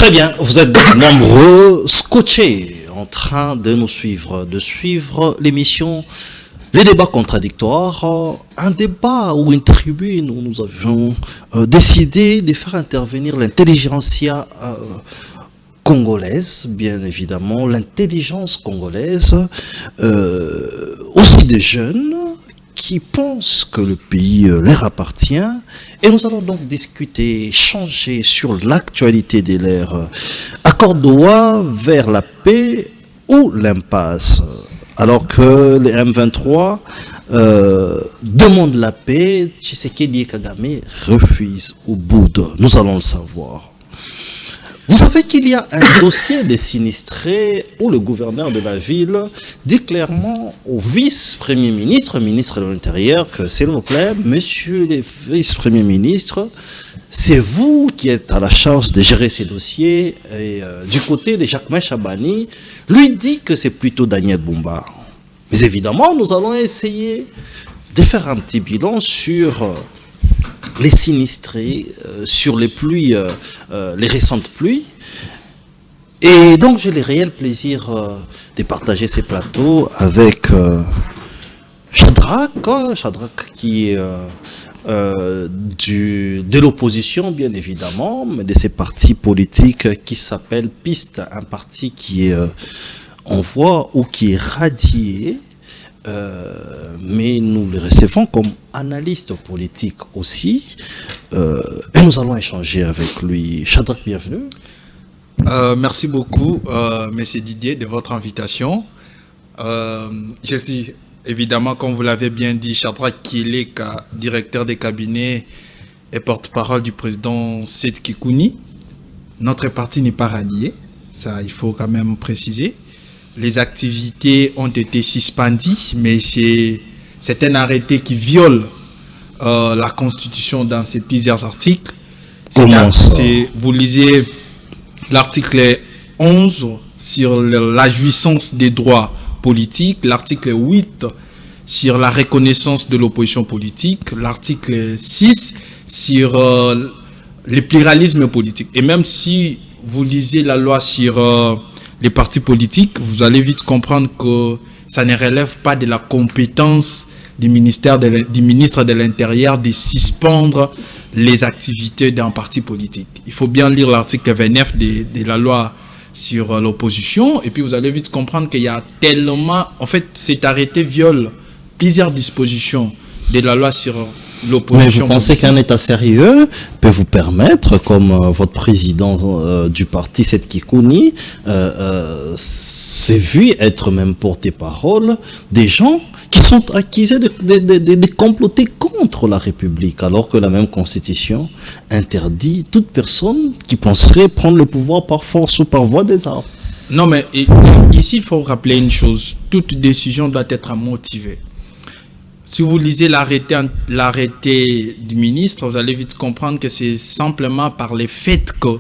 Très bien, vous êtes donc nombreux, scotchés, en train de nous suivre, de suivre l'émission Les débats contradictoires, un débat ou une tribune où nous avions décidé de faire intervenir l'intelligentsia congolaise, bien évidemment, l'intelligence congolaise, aussi des jeunes qui pensent que le pays leur appartient. Et nous allons donc discuter, changer sur l'actualité de l'ère. Accordoa vers la paix ou l'impasse. Alors que les M23 demandent la paix, Tshisekedi et Kagame refusent ou boudent. Nous allons le savoir. Vous savez qu'il y a un dossier des sinistrés où le gouverneur de la ville dit clairement au vice-premier ministre, ministre de l'Intérieur, que s'il vous plaît, monsieur le vice-premier ministre, c'est vous qui êtes à la charge de gérer ces dossiers. Et du côté de Jacquemain Chabani, lui dit que c'est plutôt Daniel Bumba. Mais évidemment, nous allons essayer de faire un petit bilan sur les sinistrés, sur les pluies, les récentes pluies. Et donc j'ai le réel plaisir de partager ces plateaux avec Shadrach qui est de l'opposition bien évidemment, mais de ces partis politiques qui s'appellent Piste, un parti qui est en voie ou qui est radié. Mais nous le recevons comme analyste politique aussi, et nous allons échanger avec lui. Shadrach, bienvenue. Merci beaucoup, Monsieur Didier, de votre invitation. Je suis évidemment, comme vous l'avez bien dit, Shadrach Kiele, directeur des cabinets et porte-parole du président Seth Kikouni. Notre parti n'est pas rallié, ça il faut quand même préciser. Les activités ont été suspendues, mais c'est un arrêté qui viole la Constitution dans ses plusieurs articles. Vous lisez l'article 11 sur la jouissance des droits politiques, l'article 8 sur la reconnaissance de l'opposition politique, l'article 6 sur le pluralisme politique. Et même si vous lisez la loi sur les partis politiques, vous allez vite comprendre que ça ne relève pas de la compétence du ministre de l'Intérieur de suspendre les activités d'un parti politique. Il faut bien lire l'article 29 de la loi sur l'opposition, et puis vous allez vite comprendre qu'il y a tellement... En fait, cet arrêté viole plusieurs dispositions de la loi sur l'opposition. Mais vous pensez qu'un État sérieux peut vous permettre, comme votre président du parti, Seth Kikouni, s'est vu être même porte-parole des gens qui sont accusés de comploter contre la République, alors que la même Constitution interdit toute personne qui penserait prendre le pouvoir par force ou par voie des armes. Non, mais ici, il faut rappeler une chose. Toute décision doit être motivée. Si vous lisez l'arrêté du ministre, vous allez vite comprendre que c'est simplement par le fait que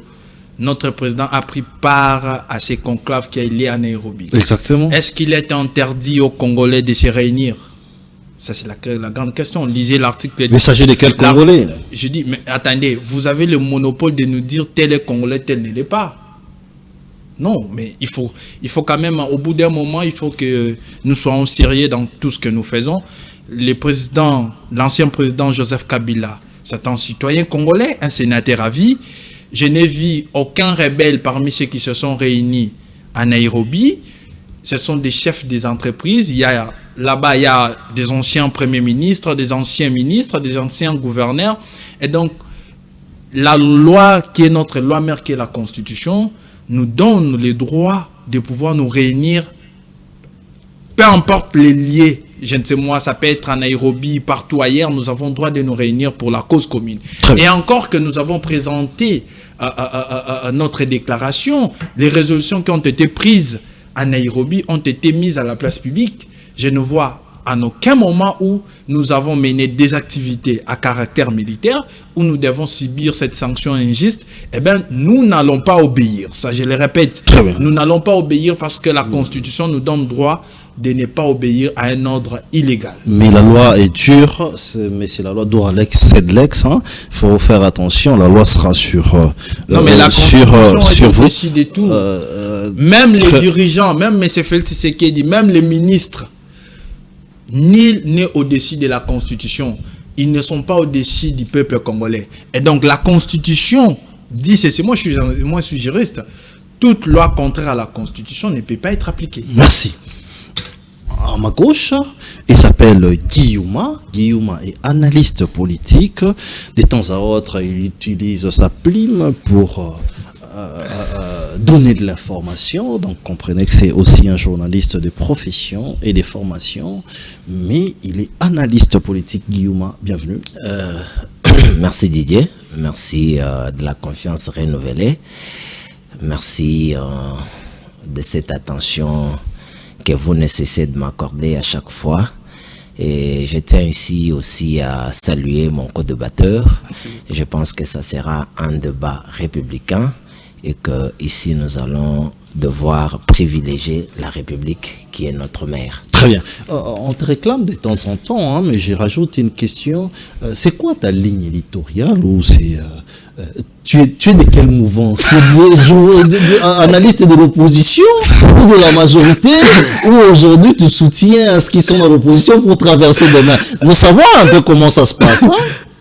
notre président a pris part à ces conclaves qui est lié à Nairobi. Exactement. Est-ce qu'il est interdit aux Congolais de se réunir? Ça, c'est la grande question. Lisez l'article. Mais il s'agit de quel Congolais? Je dis, mais attendez, vous avez le monopole de nous dire tel est Congolais, tel ne l'est pas. Non, mais il faut quand même, au bout d'un moment, il faut que nous soyons sérieux dans tout ce que nous faisons. L'ancien président Joseph Kabila, c'est un citoyen congolais, un sénateur à vie. Je n'ai vu aucun rebelle parmi ceux qui se sont réunis à Nairobi. Ce sont des chefs des entreprises. Là-bas, il y a des anciens premiers ministres, des anciens ministres, des anciens gouverneurs. Et donc, la loi qui est notre loi mère, qui est la Constitution, nous donne le droit de pouvoir nous réunir, peu importe les liés. Je ne sais moi, ça peut être à Nairobi, partout ailleurs, nous avons le droit de nous réunir pour la cause commune. Et encore que nous avons présenté notre déclaration, les résolutions qui ont été prises à Nairobi ont été mises à la place publique. Je ne vois en aucun moment où nous avons mené des activités à caractère militaire, où nous devons subir cette sanction injuste. Eh bien, nous n'allons pas obéir. Ça, je le répète. Nous n'allons pas obéir parce que la Constitution nous donne droit de ne pas obéir à un ordre illégal. Mais la loi est dure, mais c'est la loi d'Oralex, c'est de l'ex. Il faut faire attention, la loi sera sur non, mais la sur vous. Décide tout. Même les dirigeants, même M. Félix Tshisekedi, même les ministres, nul n'est au-dessus de la Constitution. Ils ne sont pas au-dessus du peuple congolais. Et donc la Constitution dit ceci. Moi, je suis juriste. Toute loi contraire à la Constitution ne peut pas être appliquée. Merci. À ma gauche, il s'appelle Guillaume. Guillaume est analyste politique. De temps à autre, il utilise sa plume pour donner de l'information. Donc, comprenez que c'est aussi un journaliste de profession et de formation. Mais il est analyste politique. Guillaume, bienvenue. Merci Didier. Merci de la confiance renouvelée. Merci de cette attention que vous ne cessez de m'accorder à chaque fois. Et je tiens ici aussi à saluer mon co-débatteur. Je pense que ça sera un débat républicain et que ici nous allons devoir privilégier la République qui est notre mère. Très bien. On te réclame de temps en temps, mais j'ai rajouté une question. C'est quoi ta ligne éditoriale ou c'est tu es de quelle mouvance? Analyste de l'opposition ou de la majorité, ou aujourd'hui tu soutiens ce qui sont dans l'opposition pour traverser demain? Nous savons un peu comment ça se passe.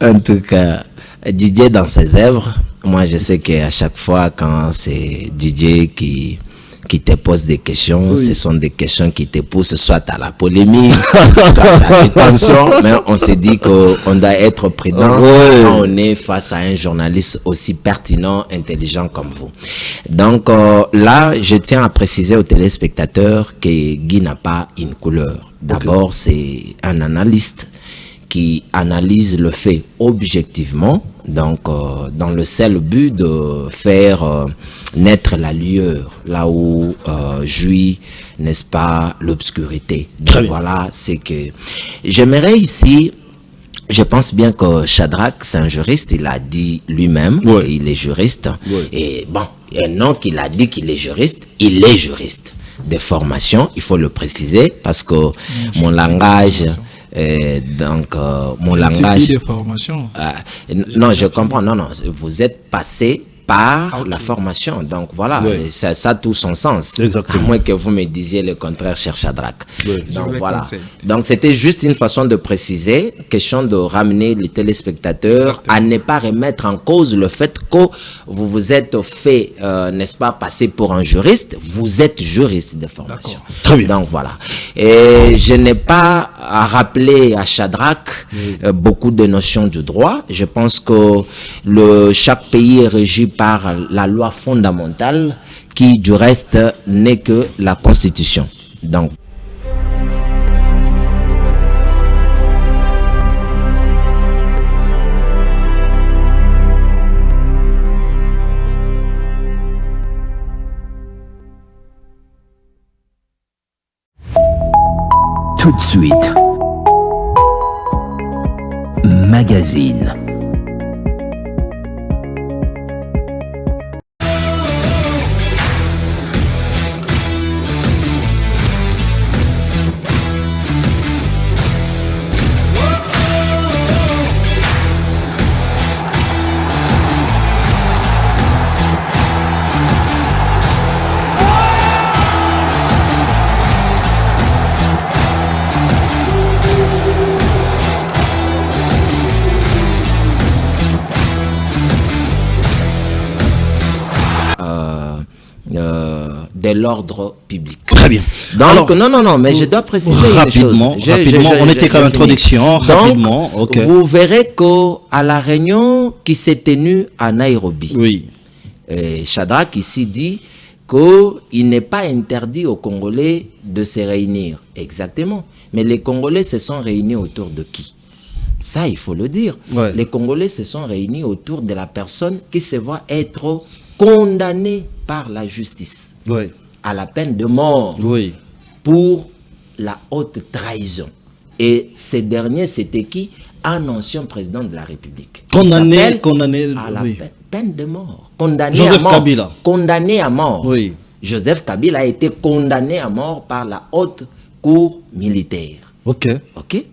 En tout cas, Didier dans ses œuvres, moi je sais qu'à chaque fois quand c'est Didier qui te pose des questions, ce sont des questions qui te poussent soit à la polémique, soit à la rétention, mais on s'est dit qu'on doit être prudent quand on est face à un journaliste aussi pertinent, intelligent comme vous. Donc là, je tiens à préciser aux téléspectateurs que Guy n'a pas une couleur. D'abord, c'est un analyste qui analyse le fait objectivement, donc dans le seul but de faire naître la lueur là où jouit, n'est-ce pas, l'obscurité. Donc voilà, c'est que j'aimerais ici, je pense bien que Shadrach, c'est un juriste, il a dit lui-même qu'il est juriste, et bon, et non qu'il a dit qu'il est juriste, il est juriste de formation, il faut le préciser, parce que mon langage... donc mon langage de formation. Non, je comprends. Non, vous êtes passé par la formation. Donc voilà, ça a tout son sens. Exactement. À moins que vous me disiez le contraire, cher Shadrach. Donc voilà. Donc c'était juste une façon de préciser, question de ramener les téléspectateurs à ne pas remettre en cause le fait que vous vous êtes fait, n'est-ce pas, passer pour un juriste. Vous êtes juriste de formation. Très bien. Donc voilà. Et je n'ai pas à rappeler à Shadrach beaucoup de notions du droit. Je pense que chaque pays est régi par la loi fondamentale qui du reste n'est que la Constitution. Donc tout de suite, magazine. de l'ordre public. Très bien. Donc, alors, non, mais je dois préciser rapidement, une chose. Rapidement, on était comme introduction, rapidement. Donc, vous verrez qu'à la réunion qui s'est tenue à Nairobi, Shadrach ici dit qu'il n'est pas interdit aux Congolais de se réunir. Exactement. Mais les Congolais se sont réunis autour de qui? Ça, il faut le dire. Les Congolais se sont réunis autour de la personne qui se voit être condamnée par la justice à la peine de mort pour la haute trahison. Et ce dernier, c'était qui? Un ancien président de la République. Condamné à la peine de mort. Condamné Joseph à mort. Kabila. Condamné à mort. Joseph Kabila a été condamné à mort par la haute cours militaire. Ok. Ok.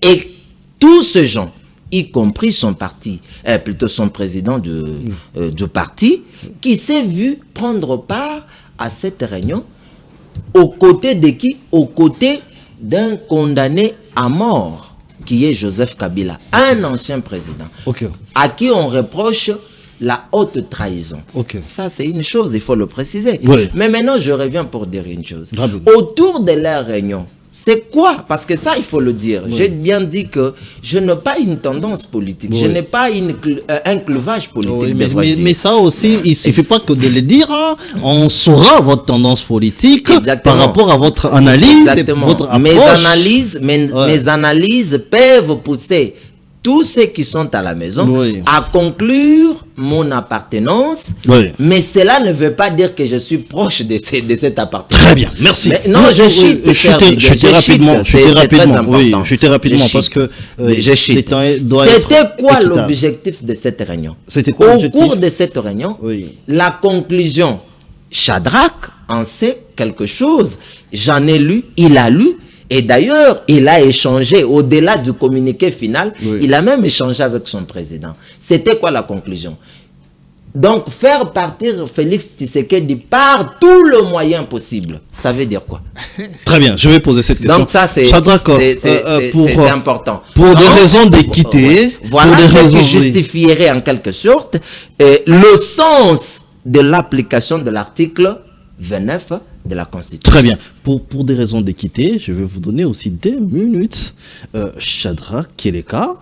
Et tous ces gens, y compris son parti, plutôt son président du parti, qui s'est vu prendre part à cette réunion, aux côtés de qui? Aux côtés d'un condamné à mort, qui est Joseph Kabila, un ancien président, à qui on reproche la haute trahison. Ça, c'est une chose, il faut le préciser. Oui. Mais maintenant, je reviens pour dire une chose. Autour de la réunion, c'est quoi? Parce que ça, il faut le dire. Oui. J'ai bien dit que je n'ai pas une tendance politique. Oui. Je n'ai pas un clivage politique. Oui, mais ça aussi, il ne suffit pas que de le dire. Hein. On saura votre tendance politique. Exactement. Par rapport à votre analyse. Exactement. Et votre approche. Mes analyses peuvent pousser tous ceux qui sont à la maison à conclure mon appartenance, mais cela ne veut pas dire que je suis proche de cette appartenance. Très bien, merci. Mais non, je chute. Chutais rapidement parce que c'était quoi l'objectif de cette réunion? Au cours de cette réunion, la conclusion, Shadrach en sait quelque chose. J'en ai lu, il a lu. Et d'ailleurs, il a échangé, au-delà du communiqué final, il a même échangé avec son président. C'était quoi la conclusion? Donc, faire partir Félix Tshisekedi par tout le moyen possible, ça veut dire quoi? Très bien, je vais poser cette question. Donc ça, c'est important. Pour des raisons d'équité, voilà ce qui justifierait en quelque sorte le sens de l'application de l'article 29 de la Constitution. Très bien. Pour des raisons d'équité, je vais vous donner aussi des minutes. Shadrach Keleka,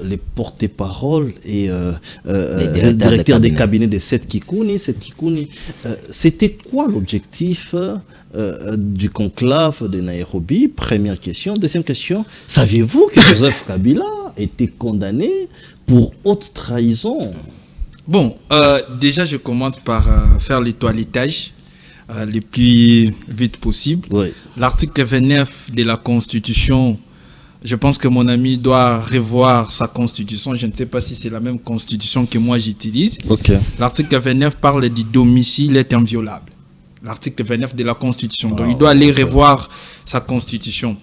les porte-paroles et les directeurs des cabinets de Seth Kikouni. C'était quoi l'objectif du conclave de Nairobi? Première question. Deuxième question, saviez-vous que Joseph Kabila était condamné pour haute trahison? Bon, déjà je commence par faire les toilettages le plus vite possible. L'article 29 de la Constitution, je pense que mon ami doit revoir sa Constitution. Je ne sais pas si c'est la même Constitution que moi j'utilise. L'article 29 parle du domicile est inviolable. L'article 29 de la Constitution. Donc il doit aller revoir sa Constitution.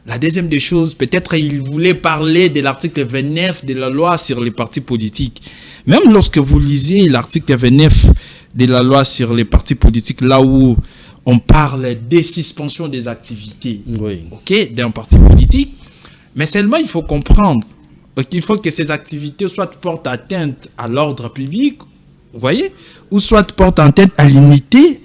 La deuxième des choses, peut-être il voulait parler de l'article 29 de la loi sur les partis politiques. Même lorsque vous lisez l'article 29 de la loi sur les partis politiques, là où on parle des suspensions des activités d'un parti politique, mais seulement il faut comprendre qu'il faut que ces activités soit portent atteinte à l'ordre public, vous voyez, ou soit portent atteinte à l'unité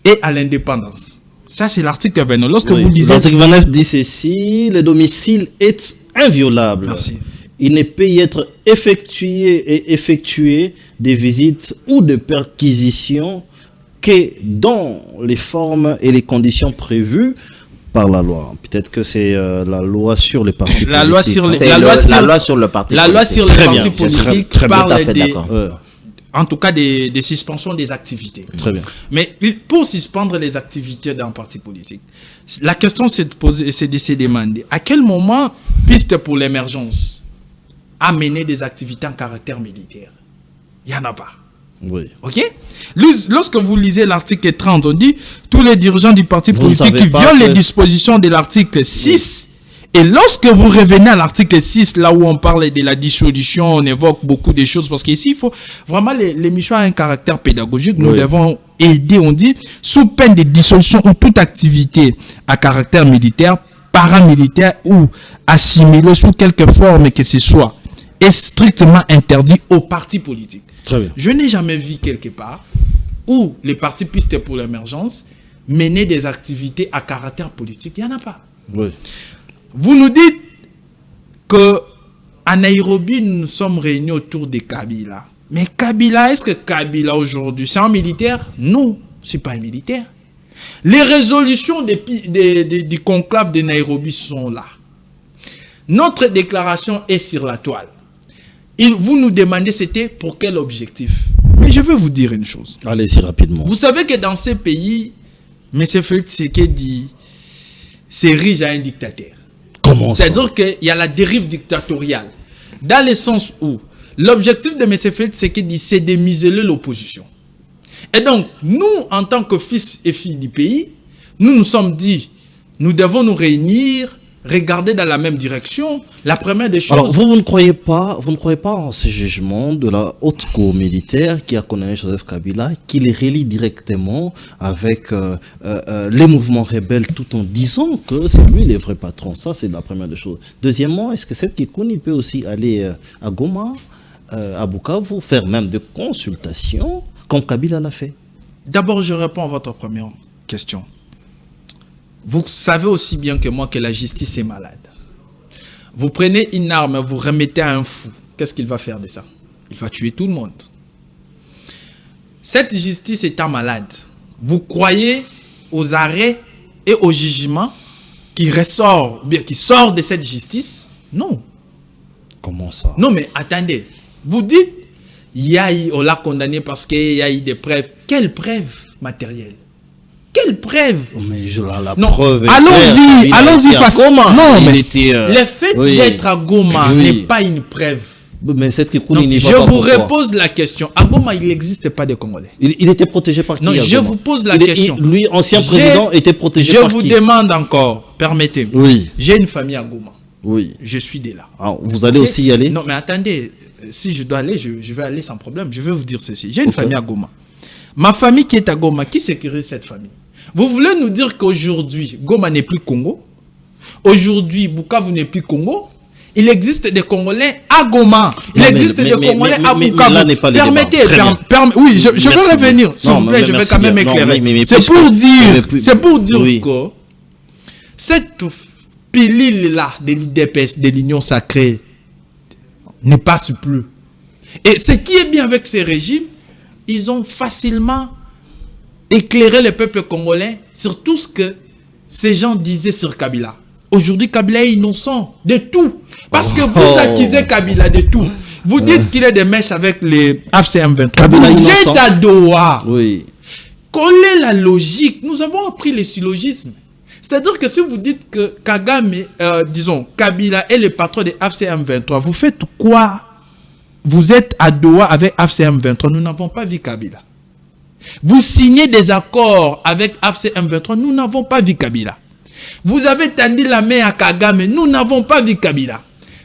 et à l'indépendance. Ça, c'est l'article 29. Lorsque vous lisez... L'article 29 dit ceci: le domicile est inviolable. Merci. Il ne peut y être effectué des visites ou de perquisitions que dans les formes et les conditions prévues par la loi. Peut-être que c'est la loi sur les partis politiques. La loi sur le parti politique. La loi sur les partis politiques parle en tout cas des suspensions des activités. Très bien. Mais pour suspendre les activités d'un parti politique, la question c'est de se demander à quel moment Piste pour l'émergence a mené des activités en caractère militaire. Il n'y en a pas. Ok? Lorsque vous lisez l'article 30, on dit tous les dirigeants du parti politique qui violent les dispositions de l'article 6. Et lorsque vous revenez à l'article 6, là où on parle de la dissolution, on évoque beaucoup de choses, parce qu'ici, il faut vraiment, l'émission a un caractère pédagogique. Nous devons aider, on dit, sous peine de dissolution ou toute activité à caractère militaire, paramilitaire ou assimilée sous quelque forme que ce soit, est strictement interdit aux partis politiques. Très bien. Je n'ai jamais vu quelque part où les partis Piste pour l'émergence menaient des activités à caractère politique. Il n'y en a pas. Vous nous dites qu'à Nairobi, nous nous sommes réunis autour de Kabila. Mais Kabila, est-ce que Kabila aujourd'hui, c'est un militaire? Non, ce n'est pas un militaire. Les résolutions du conclave de Nairobi sont là. Notre déclaration est sur la toile. Vous nous demandez c'était pour quel objectif. Mais je veux vous dire une chose. Allez-y rapidement. Vous savez que dans ces pays, M. Félix Tshisekedi s'érige à un dictateur. Comment ça? C'est-à-dire qu'il y a la dérive dictatoriale. Dans le sens où l'objectif de M. Félix Tshisekedi, c'est de museler l'opposition. Et donc, nous, en tant que fils et filles du pays, nous nous sommes dit, nous devons nous réunir, regarder dans la même direction. La première des choses... Alors, vous ne croyez pas en ce jugement de la haute cour militaire qui a condamné Joseph Kabila, qui les relie directement avec les mouvements rebelles, tout en disant que c'est lui le vrai patron. Ça, c'est la première des choses. Deuxièmement, est-ce que cette Kikouni peut aussi aller à Goma, à Bukavu, faire même des consultations, comme Kabila l'a fait? D'abord, je réponds à votre première question. Vous savez aussi bien que moi que la justice est malade. Vous prenez une arme, vous remettez à un fou. Qu'est-ce qu'il va faire de ça? Il va tuer tout le monde. Cette justice étant malade, vous croyez aux arrêts et aux jugements qui sortent de cette justice? Non. Comment ça? Non, mais attendez. Vous dites, on l'a condamné parce qu'il y a eu des preuves. Quelles preuves matérielles? Quelle preuve? Mais la non. preuve est allons-y, non, mais le fait d'être à Goma n'est pas une preuve. Mais cette Je vous repose la question. À Goma, il n'existe pas de Congolais. Il était protégé par qui? Non, je vous pose la question. Lui, ancien président, était protégé par qui? Je vous demande encore, permettez-moi. Oui. J'ai une famille à Goma. Oui. Je suis de là. Ah, vous allez aussi y aller? Non, mais attendez. Si je dois aller, je vais aller sans problème. Je vais vous dire ceci. J'ai une famille à Goma. Ma famille qui est à Goma, qui sécurise cette famille? Vous voulez nous dire qu'aujourd'hui, Goma n'est plus Congo? Aujourd'hui, Bukavu n'est plus Congo? Il existe des Congolais à Goma. Il existe des Congolais à Bukavu. Permettez, oui, je vais revenir. S'il vous plaît, je vais quand même éclairer. C'est pour dire que cette pilule-là de l'IDPS, de l'Union sacrée, ne passe plus. Et ce qui est bien avec ces régimes, ils ont facilement éclairé le peuple congolais sur tout ce que ces gens disaient sur Kabila. Aujourd'hui, Kabila est innocent de tout. Parce que vous accusez Kabila de tout. Vous dites qu'il est des mèches avec les AFCM23. Vous êtes à Doha. Oui. Quelle est la logique? Nous avons appris les syllogismes. C'est-à-dire que si vous dites que Kagame, Kabila est le patron de AFCM23, vous faites quoi? Vous êtes à Doha avec AFCM23. Nous n'avons pas vu Kabila. Vous signez des accords avec AFCM23. Nous n'avons pas vu Kabila. Vous avez tendu la main à Kagame. Nous n'avons pas vu Kabila.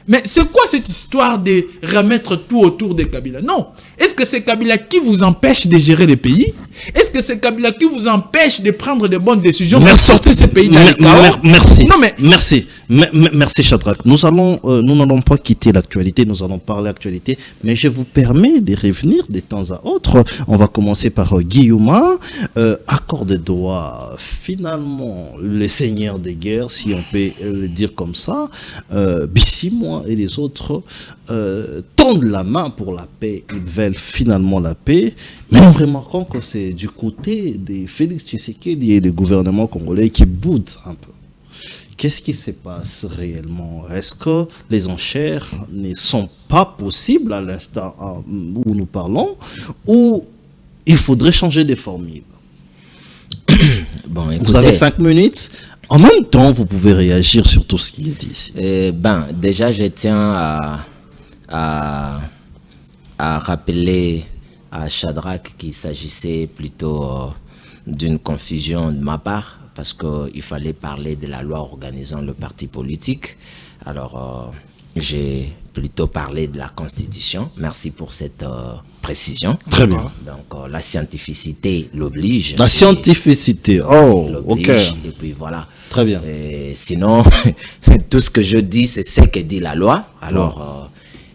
Mais c'est quoi cette histoire de remettre tout autour de Kabila? Non. Est-ce que c'est Kabila qui vous empêche de gérer le pays? Est-ce que c'est Kabila qui vous empêche de prendre de bonnes décisions pour sortir ce pays dans le chaos? Merci. Non, mais... Merci Shadrach. Nous n'allons pas quitter l'actualité, nous allons parler d'actualité, mais je vous permets de revenir de temps à autre. On va commencer par Guillaume. Accord de Doha, finalement, les seigneurs des guerres, si on peut le dire comme ça, Bissimo et les autres tendent la main pour la paix. Ils veulent finalement la paix, mais nous remarquons que c'est du côté de Félix Tshisekedi et des gouvernements congolais qui boudent un peu. Qu'est-ce qui se passe réellement? Est-ce que les enchères ne sont pas possibles à l'instant où nous parlons, ou il faudrait changer des formules? Bon, écoutez, vous avez 5 minutes. En même temps, vous pouvez réagir sur tout ce qui est dit ici. Déjà, je tiens à rappeler à Shadrach qu'il s'agissait plutôt d'une confusion de ma part, parce qu'il fallait parler de la loi organisant le parti politique. Alors, j'ai plutôt parlé de la Constitution. Merci pour cette précision. Très bien. Donc, la scientificité l'oblige. La scientificité, ok. Et puis voilà. Très bien. Sinon, tout ce que je dis, c'est ce que dit la loi. Alors,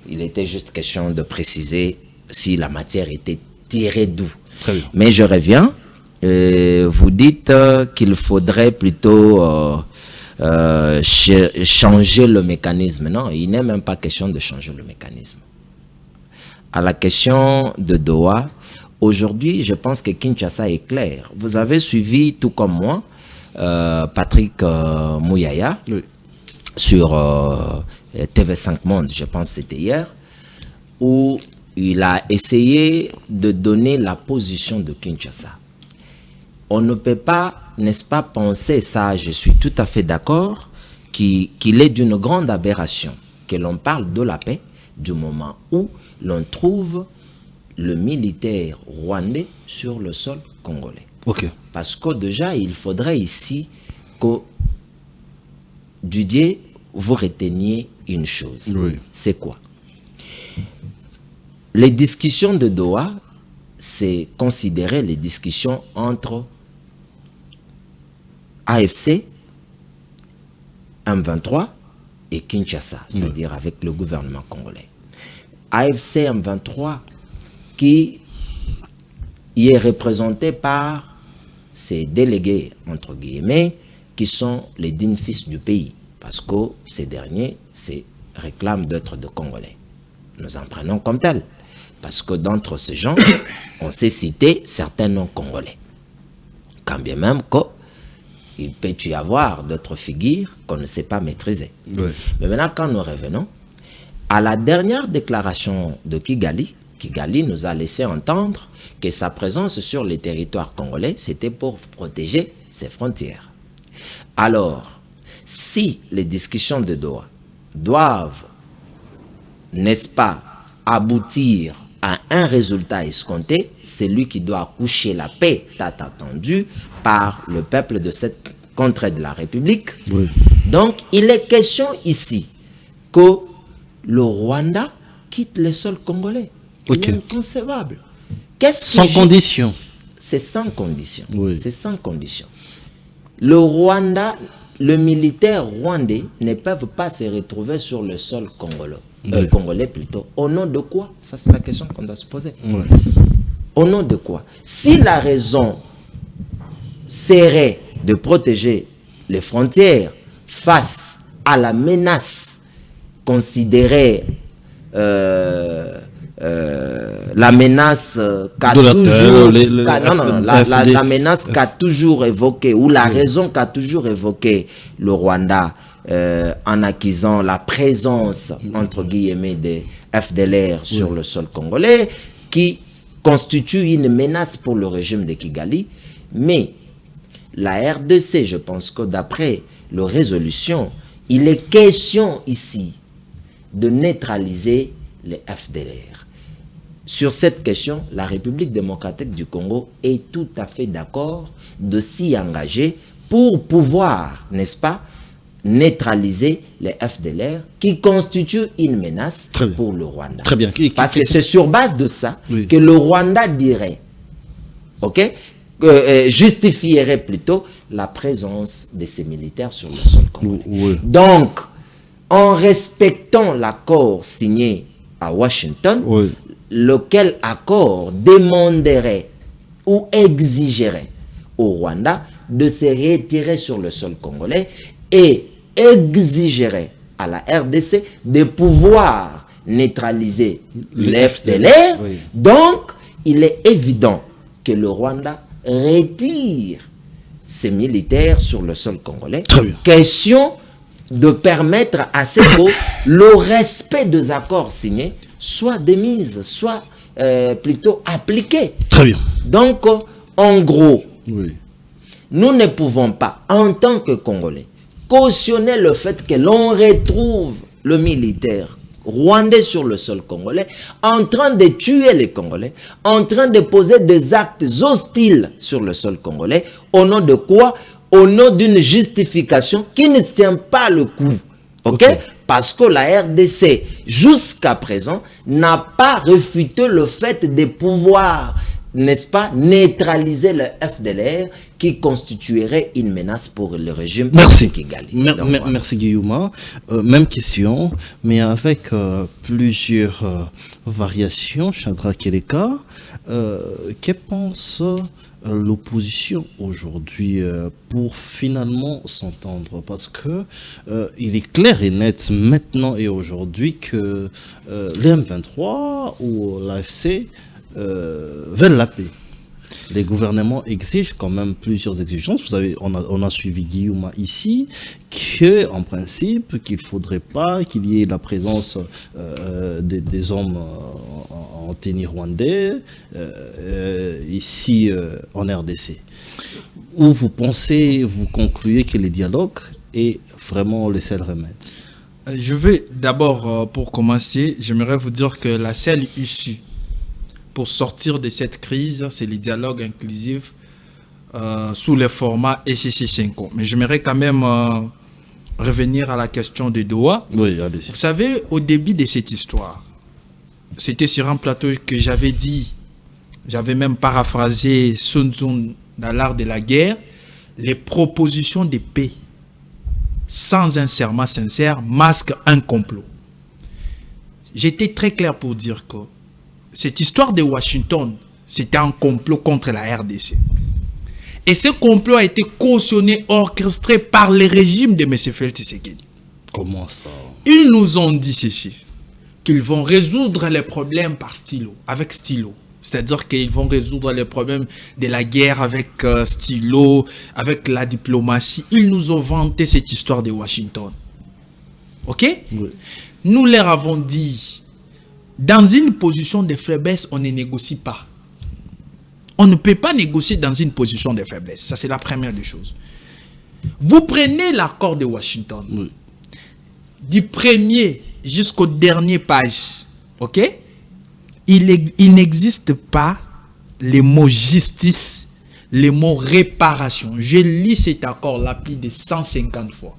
il était juste question de préciser si la matière était tirée d'où. Très bien. Mais je reviens. Vous dites qu'il faudrait plutôt changer le mécanisme. Non, il n'est même pas question de changer le mécanisme. À la question de Doha, aujourd'hui, je pense que Kinshasa est clair. Vous avez suivi, tout comme moi, Patrick Mouyaya, oui, sur TV5 Monde, je pense que c'était hier, où il a essayé de donner la position de Kinshasa. On ne peut pas, n'est-ce pas, penser ça, je suis tout à fait d'accord, qu'il est d'une grande aberration que l'on parle de la paix du moment où l'on trouve le militaire rwandais sur le sol congolais. Okay. Parce que déjà, il faudrait ici que Didier, vous reteniez une chose. Oui. C'est quoi? Les discussions de Doha, c'est considérer les discussions entre AFC, M23 et Kinshasa, c'est-à-dire avec le gouvernement congolais. AFC M23 qui y est représenté par ces délégués, entre guillemets, qui sont les dignes fils du pays, parce que ces derniers réclament d'être de Congolais. Nous en prenons comme tel, parce que d'entre ces gens, on sait citer certains noms congolais. Quand bien même qu'il peut y avoir d'autres figures qu'on ne sait pas maîtriser. Oui. Mais maintenant, quand nous revenons à la dernière déclaration de Kigali, Kigali nous a laissé entendre que sa présence sur les territoires congolais, c'était pour protéger ses frontières. Alors, si les discussions de Doha doivent, n'est-ce pas, aboutir à un résultat escompté, c'est lui qui doit accoucher la paix tant attendue par le peuple de cette contrée de la République. Oui. Donc, il est question ici que le Rwanda quitte le sol congolais. Ok. C'est inconcevable. Qu'est-ce Sans condition. C'est sans condition. Oui. C'est sans condition. Le Rwanda, le militaire rwandais ne peuvent pas se retrouver sur le sol congolais. Oui. Congolais plutôt. Au nom de quoi? Ça, c'est la question qu'on doit se poser. Oui. Au nom de quoi? Si la raison serait de protéger les frontières face à la menace considérée la menace qu'a toujours la menace qu'a toujours évoqué ou la raison qu'a toujours évoqué le Rwanda en acquisant la présence entre guillemets des FDLR sur le sol congolais qui constitue une menace pour le régime de Kigali. Mais la RDC, je pense que d'après leur résolution, il est question ici de neutraliser les FDLR. Sur cette question, la République démocratique du Congo est tout à fait d'accord de s'y engager pour pouvoir, n'est-ce pas, neutraliser les FDLR qui constituent une menace pour le Rwanda. Très bien. Parce que c'est sur base de ça Oui. que le Rwanda dirait, ok, justifierait plutôt la présence de ces militaires sur le sol congolais. Oui. Donc, en respectant l'accord signé à Washington, Oui. lequel accord demanderait ou exigerait au Rwanda de se retirer sur le sol congolais et exigerait à la RDC de pouvoir neutraliser les FDLR. Oui. Donc, il est évident que le Rwanda retire ses militaires sur le sol congolais. Très bien. Question de permettre à ce que le respect des accords signés soit démise, soit plutôt appliqué. Très bien. Donc, en gros, Oui. nous ne pouvons pas, en tant que Congolais, cautionner le fait que l'on retrouve le militaire rwandais sur le sol congolais, en train de tuer les Congolais, en train de poser des actes hostiles sur le sol congolais, au nom de quoi? Au nom d'une justification qui ne tient pas le coup. Ok? Parce que la RDC, jusqu'à présent, n'a pas réfuté le fait de pouvoir, n'est-ce pas, neutraliser le FDLR qui constituerait une menace pour le régime Merci. de Kigali. Merci Guillaume. Même question, mais avec plusieurs variations. Chandra Keleka, que pense l'opposition aujourd'hui pour finalement s'entendre? Parce que il est clair et net maintenant et aujourd'hui que les M23 ou l'AFC veulent la paix. Les gouvernements exigent quand même plusieurs exigences. Vous savez, on a suivi Guillaume ici, que en principe, qu'il ne faudrait pas qu'il y ait la présence des hommes en tenue rwandais ici en RDC. Où vous pensez, vous concluez que le dialogue est vraiment le seul remède? Je vais d'abord, pour commencer, j'aimerais vous dire que la seule issue pour sortir de cette crise, c'est le dialogue inclusif sous le format ECC5. Mais j'aimerais quand même revenir à la question de Doha. Oui, allez-y. Vous savez, au début de cette histoire, c'était sur un plateau que j'avais dit, j'avais même paraphrasé Sun Tzu dans l'art de la guerre, les propositions de paix sans un serment sincère masquent un complot. J'étais très clair pour dire que cette histoire de Washington, c'était un complot contre la RDC. Et ce complot a été cautionné, orchestré par le régime de M. Félix Tshisekedi. Comment ça? Ils nous ont dit ceci, qu'ils vont résoudre les problèmes par stylo, avec stylo. C'est-à-dire qu'ils vont résoudre les problèmes de la guerre avec stylo, avec la diplomatie. Ils nous ont vanté cette histoire de Washington. Ok? Oui. Nous leur avons dit, dans une position de faiblesse, on ne négocie pas. On ne peut pas négocier dans une position de faiblesse. Ça, c'est la première des choses. Vous prenez l'accord de Washington. Oui. Du premier jusqu'au dernier page. Ok? Il n'existe pas les mots justice, les mots réparation. Je lis cet accord-là plus de 150 fois.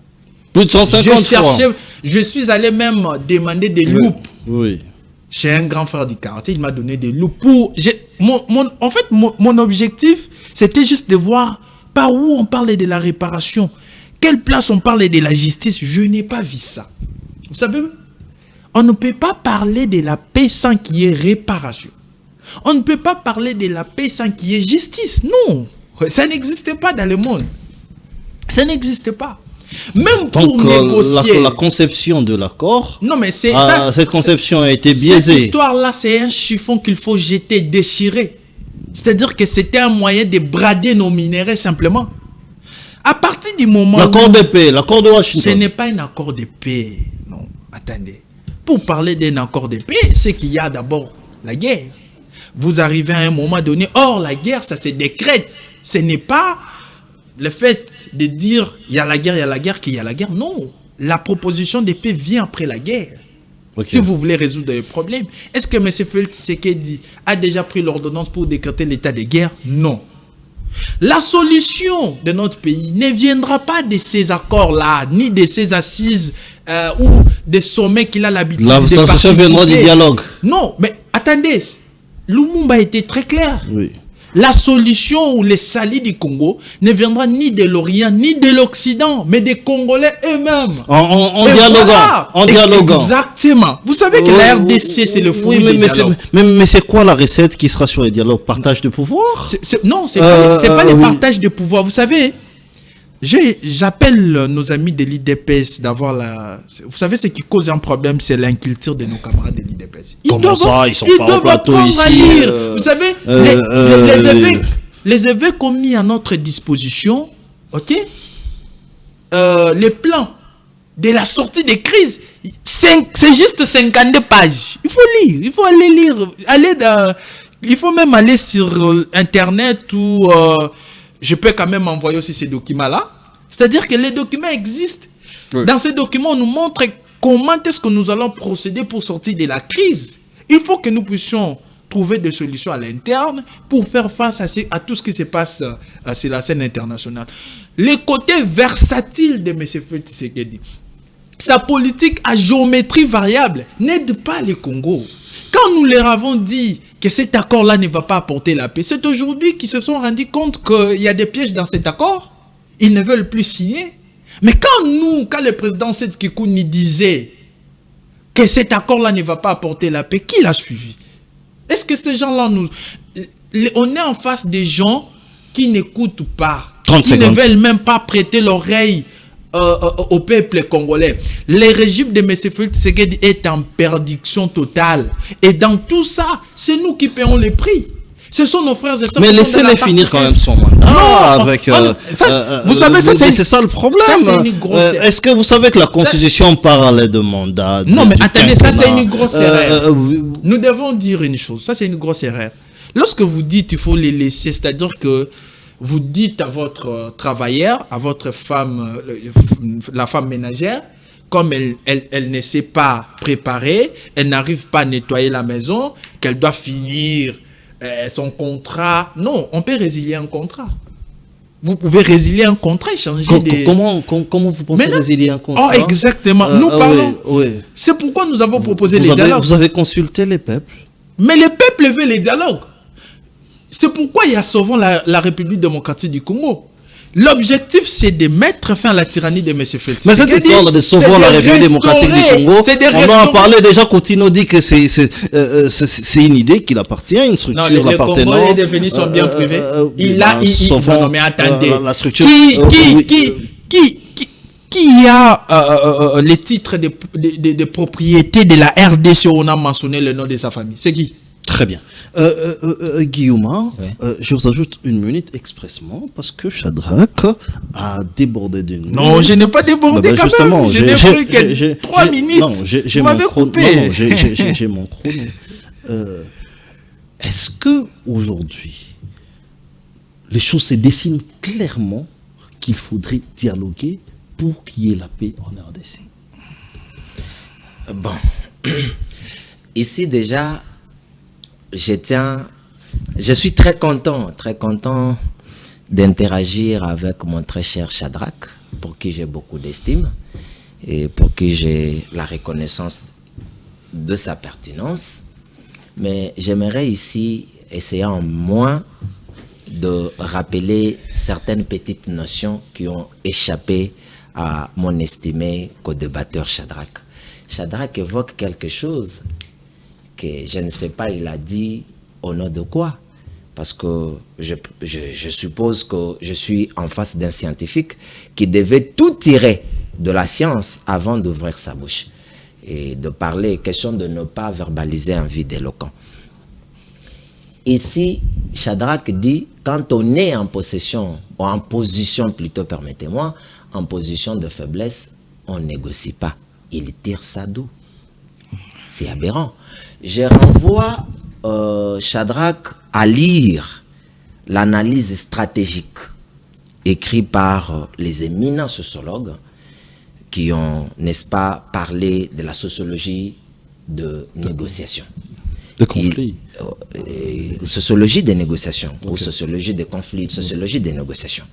Plus de 150 fois. Je suis allé même demander des loupes. Oui. Chez un grand frère du quartier, il m'a donné des loupes. En fait, mon objectif, c'était juste de voir par où on parlait de la réparation. Quelle place on parlait de la justice. Je n'ai pas vu ça. Vous savez, on ne peut pas parler de la paix sans qu'il y ait réparation. On ne peut pas parler de la paix sans qu'il y ait justice. Non, ça n'existe pas dans le monde. Ça n'existe pas. Même pour négocier. La conception de l'accord, non, mais cette conception a été biaisée. Cette histoire-là, c'est un chiffon qu'il faut jeter, déchirer. C'est-à-dire que c'était un moyen de brader nos minéraux simplement. À partir du moment l'accord de paix, l'accord de Washington. Ce n'est pas un accord de paix. Non, attendez. Pour parler d'un accord de paix, c'est qu'il y a d'abord la guerre. Vous arrivez à un moment donné, or la guerre, ça se décrète. Ce n'est pas le fait de dire il y a la guerre, qu'il y a la guerre. Non, la proposition de paix vient après la guerre. Okay. Si vous voulez résoudre le problème. Est-ce que M. Félix Tshisekedi a déjà pris l'ordonnance pour décréter l'état de guerre? Non. La solution de notre pays ne viendra pas de ces accords-là, ni de ces assises ou des sommets qu'il a l'habitude de participer. La solution viendra du dialogue. Non, mais attendez, Lumumba a été très clair. Oui. La solution ou les salis du Congo ne viendra ni de l'Orient ni de l'Occident, mais des Congolais eux-mêmes. En dialoguant. Voilà. En dialoguant. Exactement. Vous savez que la RDC, c'est le fruit du dialogue. Mais c'est quoi la recette qui sera sur les dialogues? Partage de pouvoir? Non, c'est pas le partage de pouvoir. Vous savez, j'appelle nos amis de l'IDPS d'avoir la... Vous savez, ce qui cause un problème, c'est l'inculture de nos camarades de l'IDPS. Comment ça? Ils sont pas au plateau ici. Vous savez, les évêques ont mis à notre disposition, ok, les plans de la sortie des crises. C'est juste 52 pages. Il faut lire, il faut aller lire. Il faut même aller sur Internet ou... je peux quand même envoyer aussi ces documents-là. C'est-à-dire que les documents existent. Oui. Dans ces documents, on nous montre comment est-ce que nous allons procéder pour sortir de la crise. Il faut que nous puissions trouver des solutions à l'interne pour faire face à tout ce qui se passe sur la scène internationale. Le côté versatile de M. Félix Tshisekedi, sa politique à géométrie variable n'aide pas les Congo. Quand nous leur avons dit que cet accord-là ne va pas apporter la paix, c'est aujourd'hui qu'ils se sont rendus compte qu'il y a des pièges dans cet accord. Ils ne veulent plus signer. Mais quand le président Seth Kikouni disait que cet accord-là ne va pas apporter la paix, qui l'a suivi? Est-ce que ces gens-là on est en face des gens qui n'écoutent pas, qui ne veulent même pas prêter l'oreille au peuple congolais. Le régime de M. Félix Tshisekedi est en perdition totale. Et dans tout ça, c'est nous qui payons les prix. Ce sont nos frères et sœurs. Mais laissez-les finir quand même son mandat. Vous savez, c'est ça le problème. Est-ce que vous savez que la Constitution parle de mandat? Non, mais attendez, ça c'est une grosse erreur. Nous devons dire une chose. Ça c'est une grosse erreur. Lorsque vous dites qu'il faut les laisser, c'est-à-dire que vous dites à votre travailleur, à votre femme, la femme ménagère, comme elle ne sait pas préparer, elle n'arrive pas à nettoyer la maison, qu'elle doit finir son contrat. Non, on peut résilier un contrat. vous pouvez résilier un contrat et changer des... Comment vous pensez résilier un contrat? Oh, exactement. Nous parlons. Oui. C'est pourquoi nous avons proposé les dialogues. Vous avez consulté les peuples. Mais les peuples veulent les dialogues. C'est pourquoi il y a souvent la République démocratique du Congo. L'objectif, c'est de mettre fin à la tyrannie de M. Félix. Mais cette histoire de sauver la République démocratique du Congo, on en parlait déjà. Coutinho dit que c'est une idée qui appartient à une structure l'appartenant. Non, les définitions sont bien privées. Non, mais attendez. La structure. Qui a les titres de propriété de la RDC où on a mentionné le nom de sa famille? C'est qui? Très bien. Guillaume, je vous ajoute une minute expressement parce que Shadrach a débordé de nous. Non, je n'ai pas débordé quand justement, même. Je n'ai pris que 3 minutes. Non, j'ai mon chrono. Non, j'ai mon chrono. Est-ce que aujourd'hui, les choses se dessinent clairement qu'il faudrait dialoguer pour qu'il y ait la paix en RDC? Bon, ici déjà, je suis très content d'interagir avec mon très cher Shadrach, pour qui j'ai beaucoup d'estime et pour qui j'ai la reconnaissance de sa pertinence. Mais j'aimerais ici essayer en moins de rappeler certaines petites notions qui ont échappé à mon estimé co-débatteur Shadrach. Shadrach évoque quelque chose que je ne sais pas, il a dit au nom de quoi? Parce que je suppose que je suis en face d'un scientifique qui devait tout tirer de la science avant d'ouvrir sa bouche et de parler, question de ne pas verbaliser un vide éloquent. Ici, Shadrach dit, quand on est en possession, ou en position plutôt, permettez-moi, en position de faiblesse, on ne négocie pas. Il tire ça d'où? C'est aberrant. Je renvoie Shadrach à lire l'analyse stratégique écrite par les éminents sociologues qui ont, n'est-ce pas, parlé de la sociologie de négociation. De conflit. Sociologie des négociations, ou sociologie des conflits, sociologie des négociations.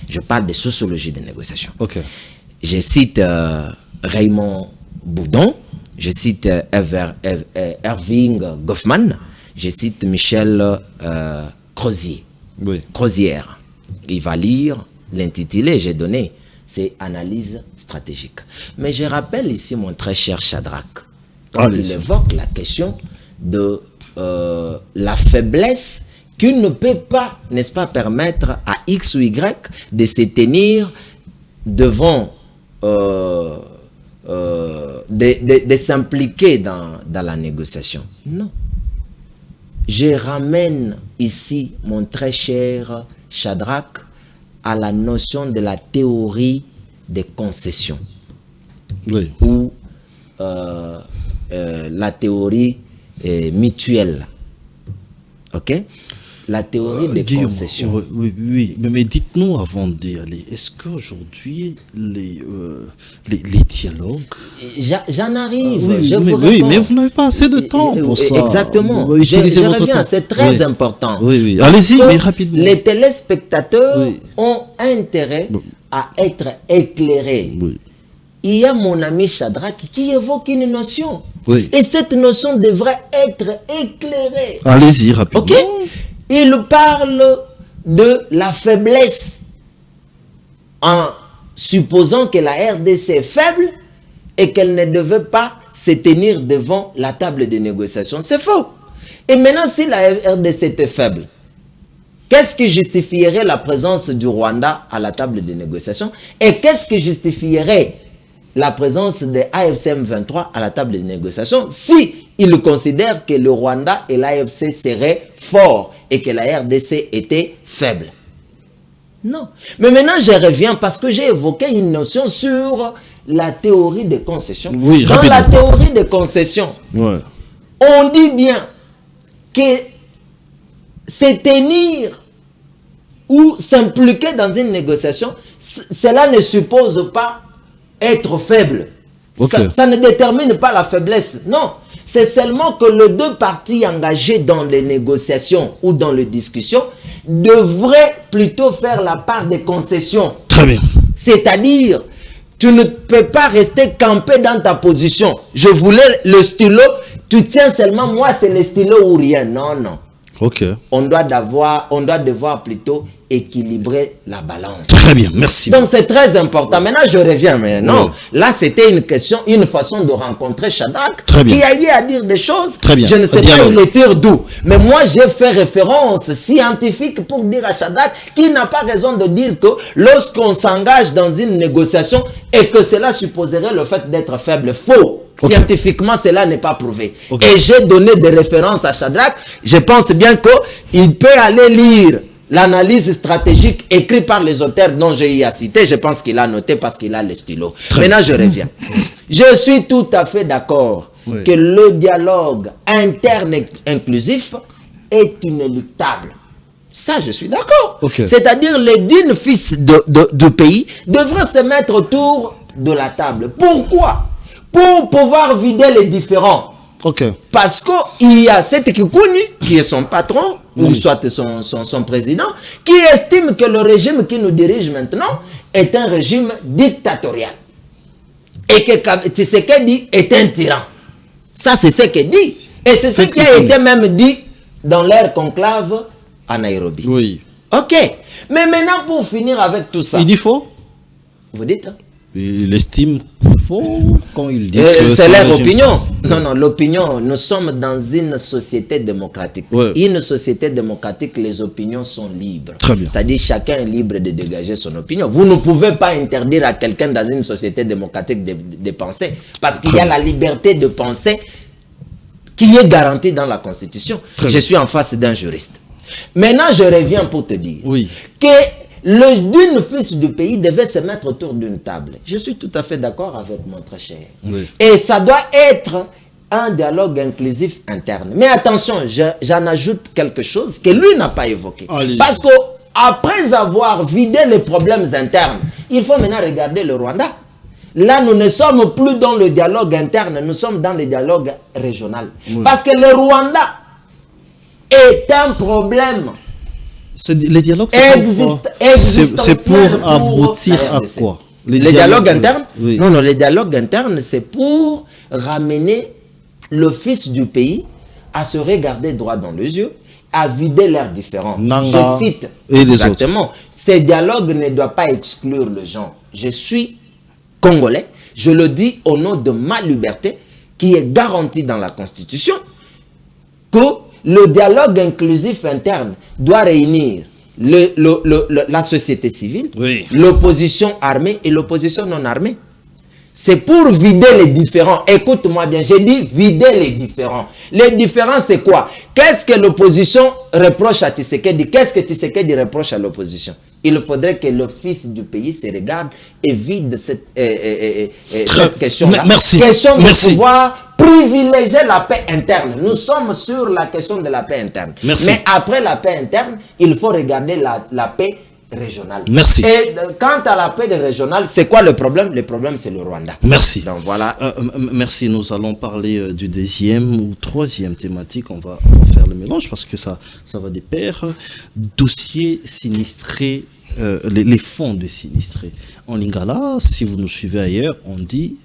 Je parle de sociologie des négociations. Je cite Raymond Boudon, je cite Erving Goffman, je cite Michel Crozière. Il va lire l'intitulé, j'ai donné, c'est Analyse stratégique. Mais je rappelle ici mon très cher Shadrach, quand il évoque la question de la faiblesse qu'il ne peut pas, n'est-ce pas, permettre à X ou Y de se tenir devant, de s'impliquer dans la négociation. Non. Je ramène ici mon très cher Shadrach à la notion de la théorie des concessions. Ou la théorie mutuelle. Ok? La théorie des concessions. Oui. Mais dites-nous avant d'y aller, est-ce qu'aujourd'hui, les dialogues... J'en arrive. Mais vous n'avez pas assez de temps pour ça. Exactement. Je reviens, c'est très important. Oui. Allez-y, mais rapidement. Les téléspectateurs ont intérêt à être éclairés. Il y a mon ami Shadrach qui évoque une notion. Et cette notion devrait être éclairée. Allez-y, rapidement. Ok? Il parle de la faiblesse en supposant que la RDC est faible et qu'elle ne devait pas se tenir devant la table de négociation. C'est faux. Et maintenant, si la RDC était faible, qu'est-ce qui justifierait la présence du Rwanda à la table de négociation? Et qu'est-ce qui justifierait la présence de AFC M23 à la table de négociation si il considère que le Rwanda et l'AFC seraient forts et que la RDC était faible? Non. Mais maintenant, je reviens parce que j'ai évoqué une notion sur la théorie des concessions. Dans la théorie des concessions, on dit bien que se tenir ou s'impliquer dans une négociation, cela ne suppose pas être faible. Ça ne détermine pas la faiblesse. Non. C'est seulement que les deux parties engagées dans les négociations ou dans les discussions devrait plutôt faire la part des concessions. Très bien. C'est-à-dire, tu ne peux pas rester campé dans ta position. Je voulais le stylo, tu tiens seulement, moi c'est le stylo ou rien. Non, non. Ok. On doit devoir plutôt équilibrer la balance. Très bien, merci. Donc c'est très important. Maintenant je reviens maintenant. Oui. Là c'était une façon de rencontrer Shadrach qui a eu à dire des choses. Très bien. Je ne sais pas il les tire d'où. Mais moi j'ai fait référence scientifique pour dire à Shadrach qu'il n'a pas raison de dire que lorsqu'on s'engage dans une négociation et que cela supposerait le fait d'être faible. Faux. Okay. Scientifiquement, cela n'est pas prouvé. Okay. Et j'ai donné des références à Shadrach. Je pense bien qu'il peut aller lire l'analyse stratégique écrite par les auteurs dont j'ai eu à citer. Je pense qu'il a noté parce qu'il a le stylo. Maintenant, je reviens. Je suis tout à fait d'accord que le dialogue interne et inclusif est inéluctable. Ça, je suis d'accord. Okay. C'est-à-dire, les dignes fils du pays devraient se mettre autour de la table. Pourquoi? Pour pouvoir vider les différends. Okay. Parce qu'il y a cet Kikuni, qui est son patron, ou soit son président, qui estime que le régime qui nous dirige maintenant est un régime dictatorial. Et que Tshisekedi est un tyran. Ça, c'est ce qu'il dit. Et c'est ce qui a été même dit dans l'ère conclave à Nairobi. Oui. Ok. Mais maintenant, pour finir avec tout ça. Il dit faux? Vous dites, hein? Il estime faux quand il dit que c'est leur opinion. Non, non, l'opinion, nous sommes dans une société démocratique. Ouais. Une société démocratique, les opinions sont libres. C'est-à-dire chacun est libre de dégager son opinion. Vous ne pouvez pas interdire à quelqu'un dans une société démocratique de penser. Parce qu'il y a la liberté de penser qui est garantie dans la Constitution. Je suis en face d'un juriste. Maintenant, je reviens pour te dire que le digne fils du pays devait se mettre autour d'une table. Je suis tout à fait d'accord avec mon très cher. Et ça doit être un dialogue inclusif interne. Mais attention, j'en ajoute quelque chose que lui n'a pas évoqué. Parce qu'après avoir vidé les problèmes internes, il faut maintenant regarder le Rwanda. Là, nous ne sommes plus dans le dialogue interne, nous sommes dans le dialogue régional. Parce que le Rwanda est un problème. Les dialogues, c'est pour aboutir à quoi? Les dialogues internes? Non, non, les dialogues internes, c'est pour ramener le fils du pays à se regarder droit dans les yeux, à vider leurs différends. Je cite exactement. Ces dialogues ne doivent pas exclure les gens. Je suis congolais, je le dis au nom de ma liberté, qui est garantie dans la Constitution, que le dialogue inclusif interne doit réunir la société civile, l'opposition armée et l'opposition non armée. C'est pour vider les différends. Écoute-moi bien, j'ai dit vider les différends. Les différends, c'est quoi? Qu'est-ce que l'opposition reproche à Tshisekedi? Qu'est-ce que Tshisekedi reproche à l'opposition? Il faudrait que le fils du pays se regarde et vide cette question-là. Merci. Question de pouvoir privilégier la paix interne. Nous sommes sur la question de la paix interne. Merci. Mais après la paix interne, il faut regarder la paix régionale. Merci. Et quant à la paix régionale, c'est quoi le problème? Le problème, c'est le Rwanda. Merci. Donc voilà. Merci. Nous allons parler du deuxième ou troisième thématique. On va faire le mélange parce que ça va de pair. Dossier sinistré, les fonds des sinistrés. En Lingala, si vous nous suivez ailleurs, on dit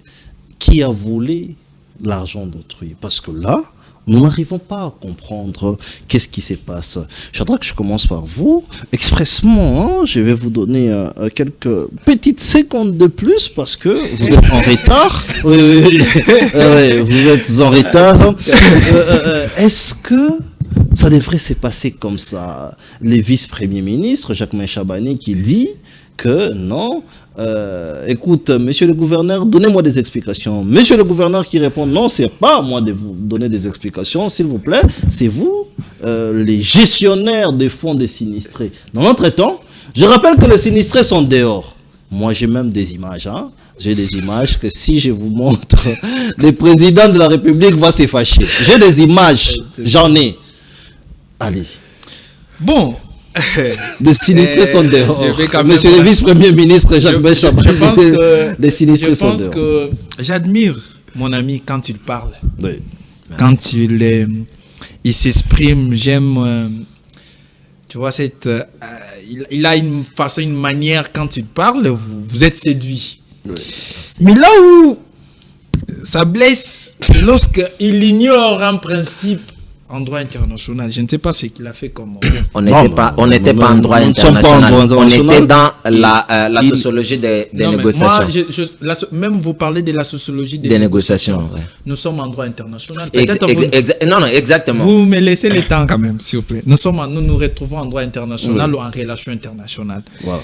qui a volé l'argent d'autrui. Parce que là, nous n'arrivons pas à comprendre qu'est-ce qui se passe. Shadrach, je commence par vous. Expressement, je vais vous donner quelques petites secondes de plus parce que vous êtes en retard. Vous êtes en retard. Est-ce que ça devrait se passer comme ça? Les vice-premiers ministres, Jacques Chabani, qui dit que non, écoute, monsieur le gouverneur, donnez-moi des explications. Monsieur le gouverneur qui répond, non, c'est pas à moi de vous donner des explications, s'il vous plaît, c'est vous, les gestionnaires des fonds des sinistrés. Dans notre temps, je rappelle que les sinistrés sont dehors. Moi, j'ai même des images, hein. J'ai des images que si je vous montre, le président de la République va se fâcher. J'ai des images, j'en ai. Allez-y. Bon. Les sinistrés sont dehors. Monsieur le vice-premier ministre Jacques Chabani, les sinistrés sont dehors. Je pense que j'admire mon ami quand il parle. Oui. Quand il s'exprime, j'aime Tu vois, il a une façon, une manière, quand il parle, vous êtes séduit. Oui. Mais là où ça blesse, lorsqu'il ignore un principe en droit international. Je ne sais pas ce qu'il a fait comme... On n'était pas en droit international. On était dans la sociologie des négociations. Moi, même vous parlez de la sociologie des négociations. Ouais. Nous sommes en droit international. Non, exactement. Vous me laissez le temps quand même, s'il vous plaît. Nous nous retrouvons en droit international ou en relations internationales. Wow.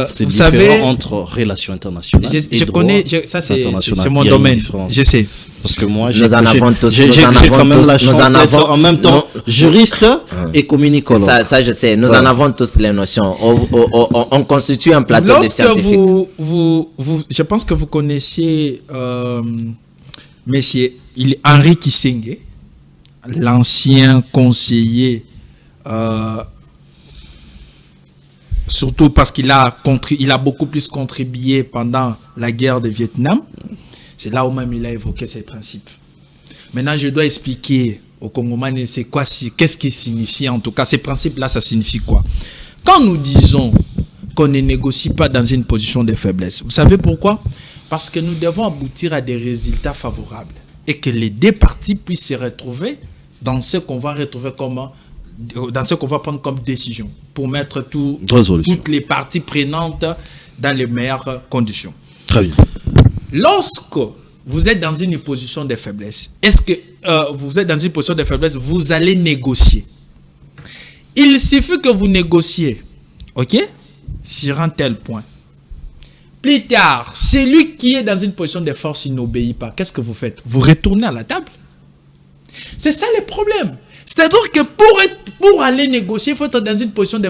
C'est vous différent savez, entre relations internationales je connais, ça c'est mon domaine, je sais. Parce que moi, j'ai quand même la chance d'être en même temps juriste et communicologue. Ça, je sais, nous en avons tous les notions. On constitue un plateau de scientifiques. Je pense que vous connaissiez monsieur Henry Kissinger, l'ancien conseiller surtout parce qu'il a beaucoup plus contribué pendant la guerre de Vietnam. C'est là où même il a évoqué ces principes. Maintenant, je dois expliquer aux Congolais qu'est-ce qui signifie, en tout cas, ces principes-là, ça signifie quoi? Quand nous disons qu'on ne négocie pas dans une position de faiblesse, vous savez pourquoi? Parce que nous devons aboutir à des résultats favorables et que les deux parties puissent se retrouver dans ce qu'on va retrouver dans ce qu'on va prendre comme décision pour mettre toutes les parties prenantes dans les meilleures conditions. Très bien. Lorsque vous êtes dans une position de faiblesse, vous allez négocier. Il suffit que vous négociez, ok, sur un tel point. Plus tard, celui qui est dans une position de force, il n'obéit pas. Qu'est-ce que vous faites? Vous retournez à la table. C'est ça le problème. C'est-à-dire que pour aller négocier, il faut être dans une position de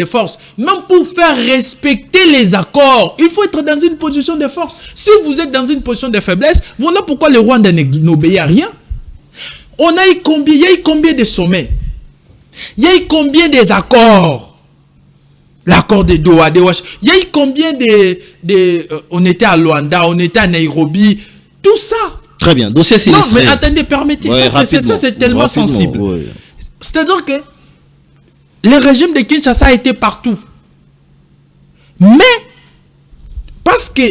force. Même pour faire respecter les accords, il faut être dans une position de force. Si vous êtes dans une position de faiblesse, voilà pourquoi le Rwanda n'obéit à rien. Il y a eu combien de sommets? Il y a eu combien des accords? L'accord de Doha, il y a eu combien on était à Luanda, on était à Nairobi, tout ça. Très bien, dossier sinistré. Non, mais attendez, permettez, c'est tellement sensible. Ouais. C'est-à-dire que le régime de Kinshasa a été partout. Mais, parce que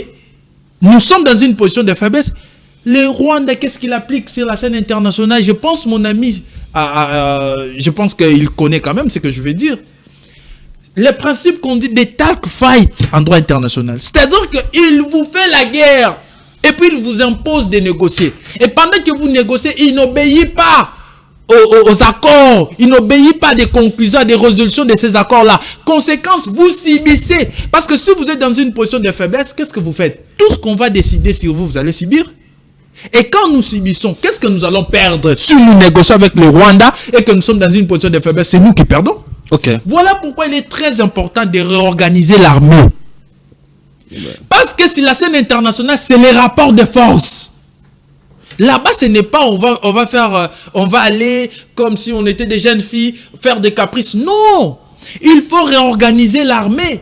nous sommes dans une position de faiblesse, le Rwanda, qu'est-ce qu'il applique sur la scène internationale? Je pense, mon ami, je pense qu'il connaît quand même ce que je veux dire. Le principe qu'on dit des talk fight en droit international. C'est-à-dire qu'il vous fait la guerre. Et puis il vous impose de négocier. Et pendant que vous négociez, il n'obéit pas aux accords. Il n'obéit pas des conclusions, à des résolutions de ces accords-là. Conséquence, vous subissez. Parce que si vous êtes dans une position de faiblesse, qu'est-ce que vous faites? Tout ce qu'on va décider sur vous, vous allez subir. Et quand nous subissons, qu'est-ce que nous allons perdre? Si nous négocions avec le Rwanda et que nous sommes dans une position de faiblesse, c'est nous qui perdons. Okay. Voilà pourquoi il est très important de réorganiser l'armée. Parce que sur la scène internationale, c'est les rapports de force. Là-bas, ce n'est pas on va aller comme si on était des jeunes filles, faire des caprices. Non, il faut réorganiser l'armée.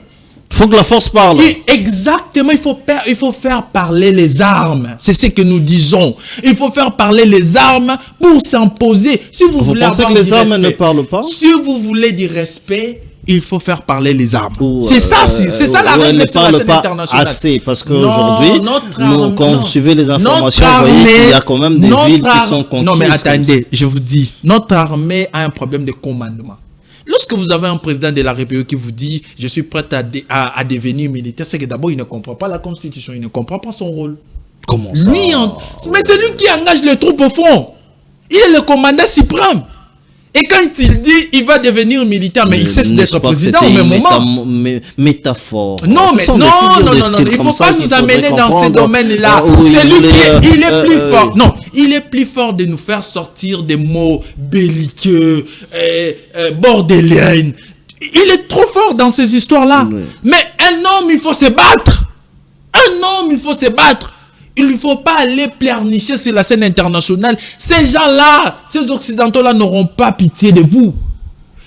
Il faut que la force parle. Exactement, il faut faire parler les armes. C'est ce que nous disons. Il faut faire parler les armes pour s'imposer. Si vous pensez que les armes ne parlent pas? Si vous voulez du respect, il faut faire parler les armes. C'est ça la règle de la scène internationale. Assez, parce qu'aujourd'hui, quand vous suivez les informations, vous voyez qu'il y a quand même des villes qui sont conquises. Non, mais attendez, je vous dis, notre armée a un problème de commandement. Lorsque vous avez un président de la République qui vous dit « Je suis prêt à devenir militaire », c'est que d'abord, il ne comprend pas la Constitution, il ne comprend pas son rôle. Comment ça? Mais c'est lui qui engage les troupes au front. Il est le commandant suprême. Et quand il dit il va devenir militaire, mais il cesse d'être président au même moment. Métaphore. Non, mais non, il ne faut pas nous amener dans ces domaines-là. C'est lui il est plus fort. Non, il est plus fort de nous faire sortir des mots belliqueux, bordéliens. Il est trop fort dans ces histoires-là. Oui. Mais un homme, il faut se battre. Il ne faut pas aller pleurnicher sur la scène internationale. Ces gens-là, ces Occidentaux-là n'auront pas pitié de vous.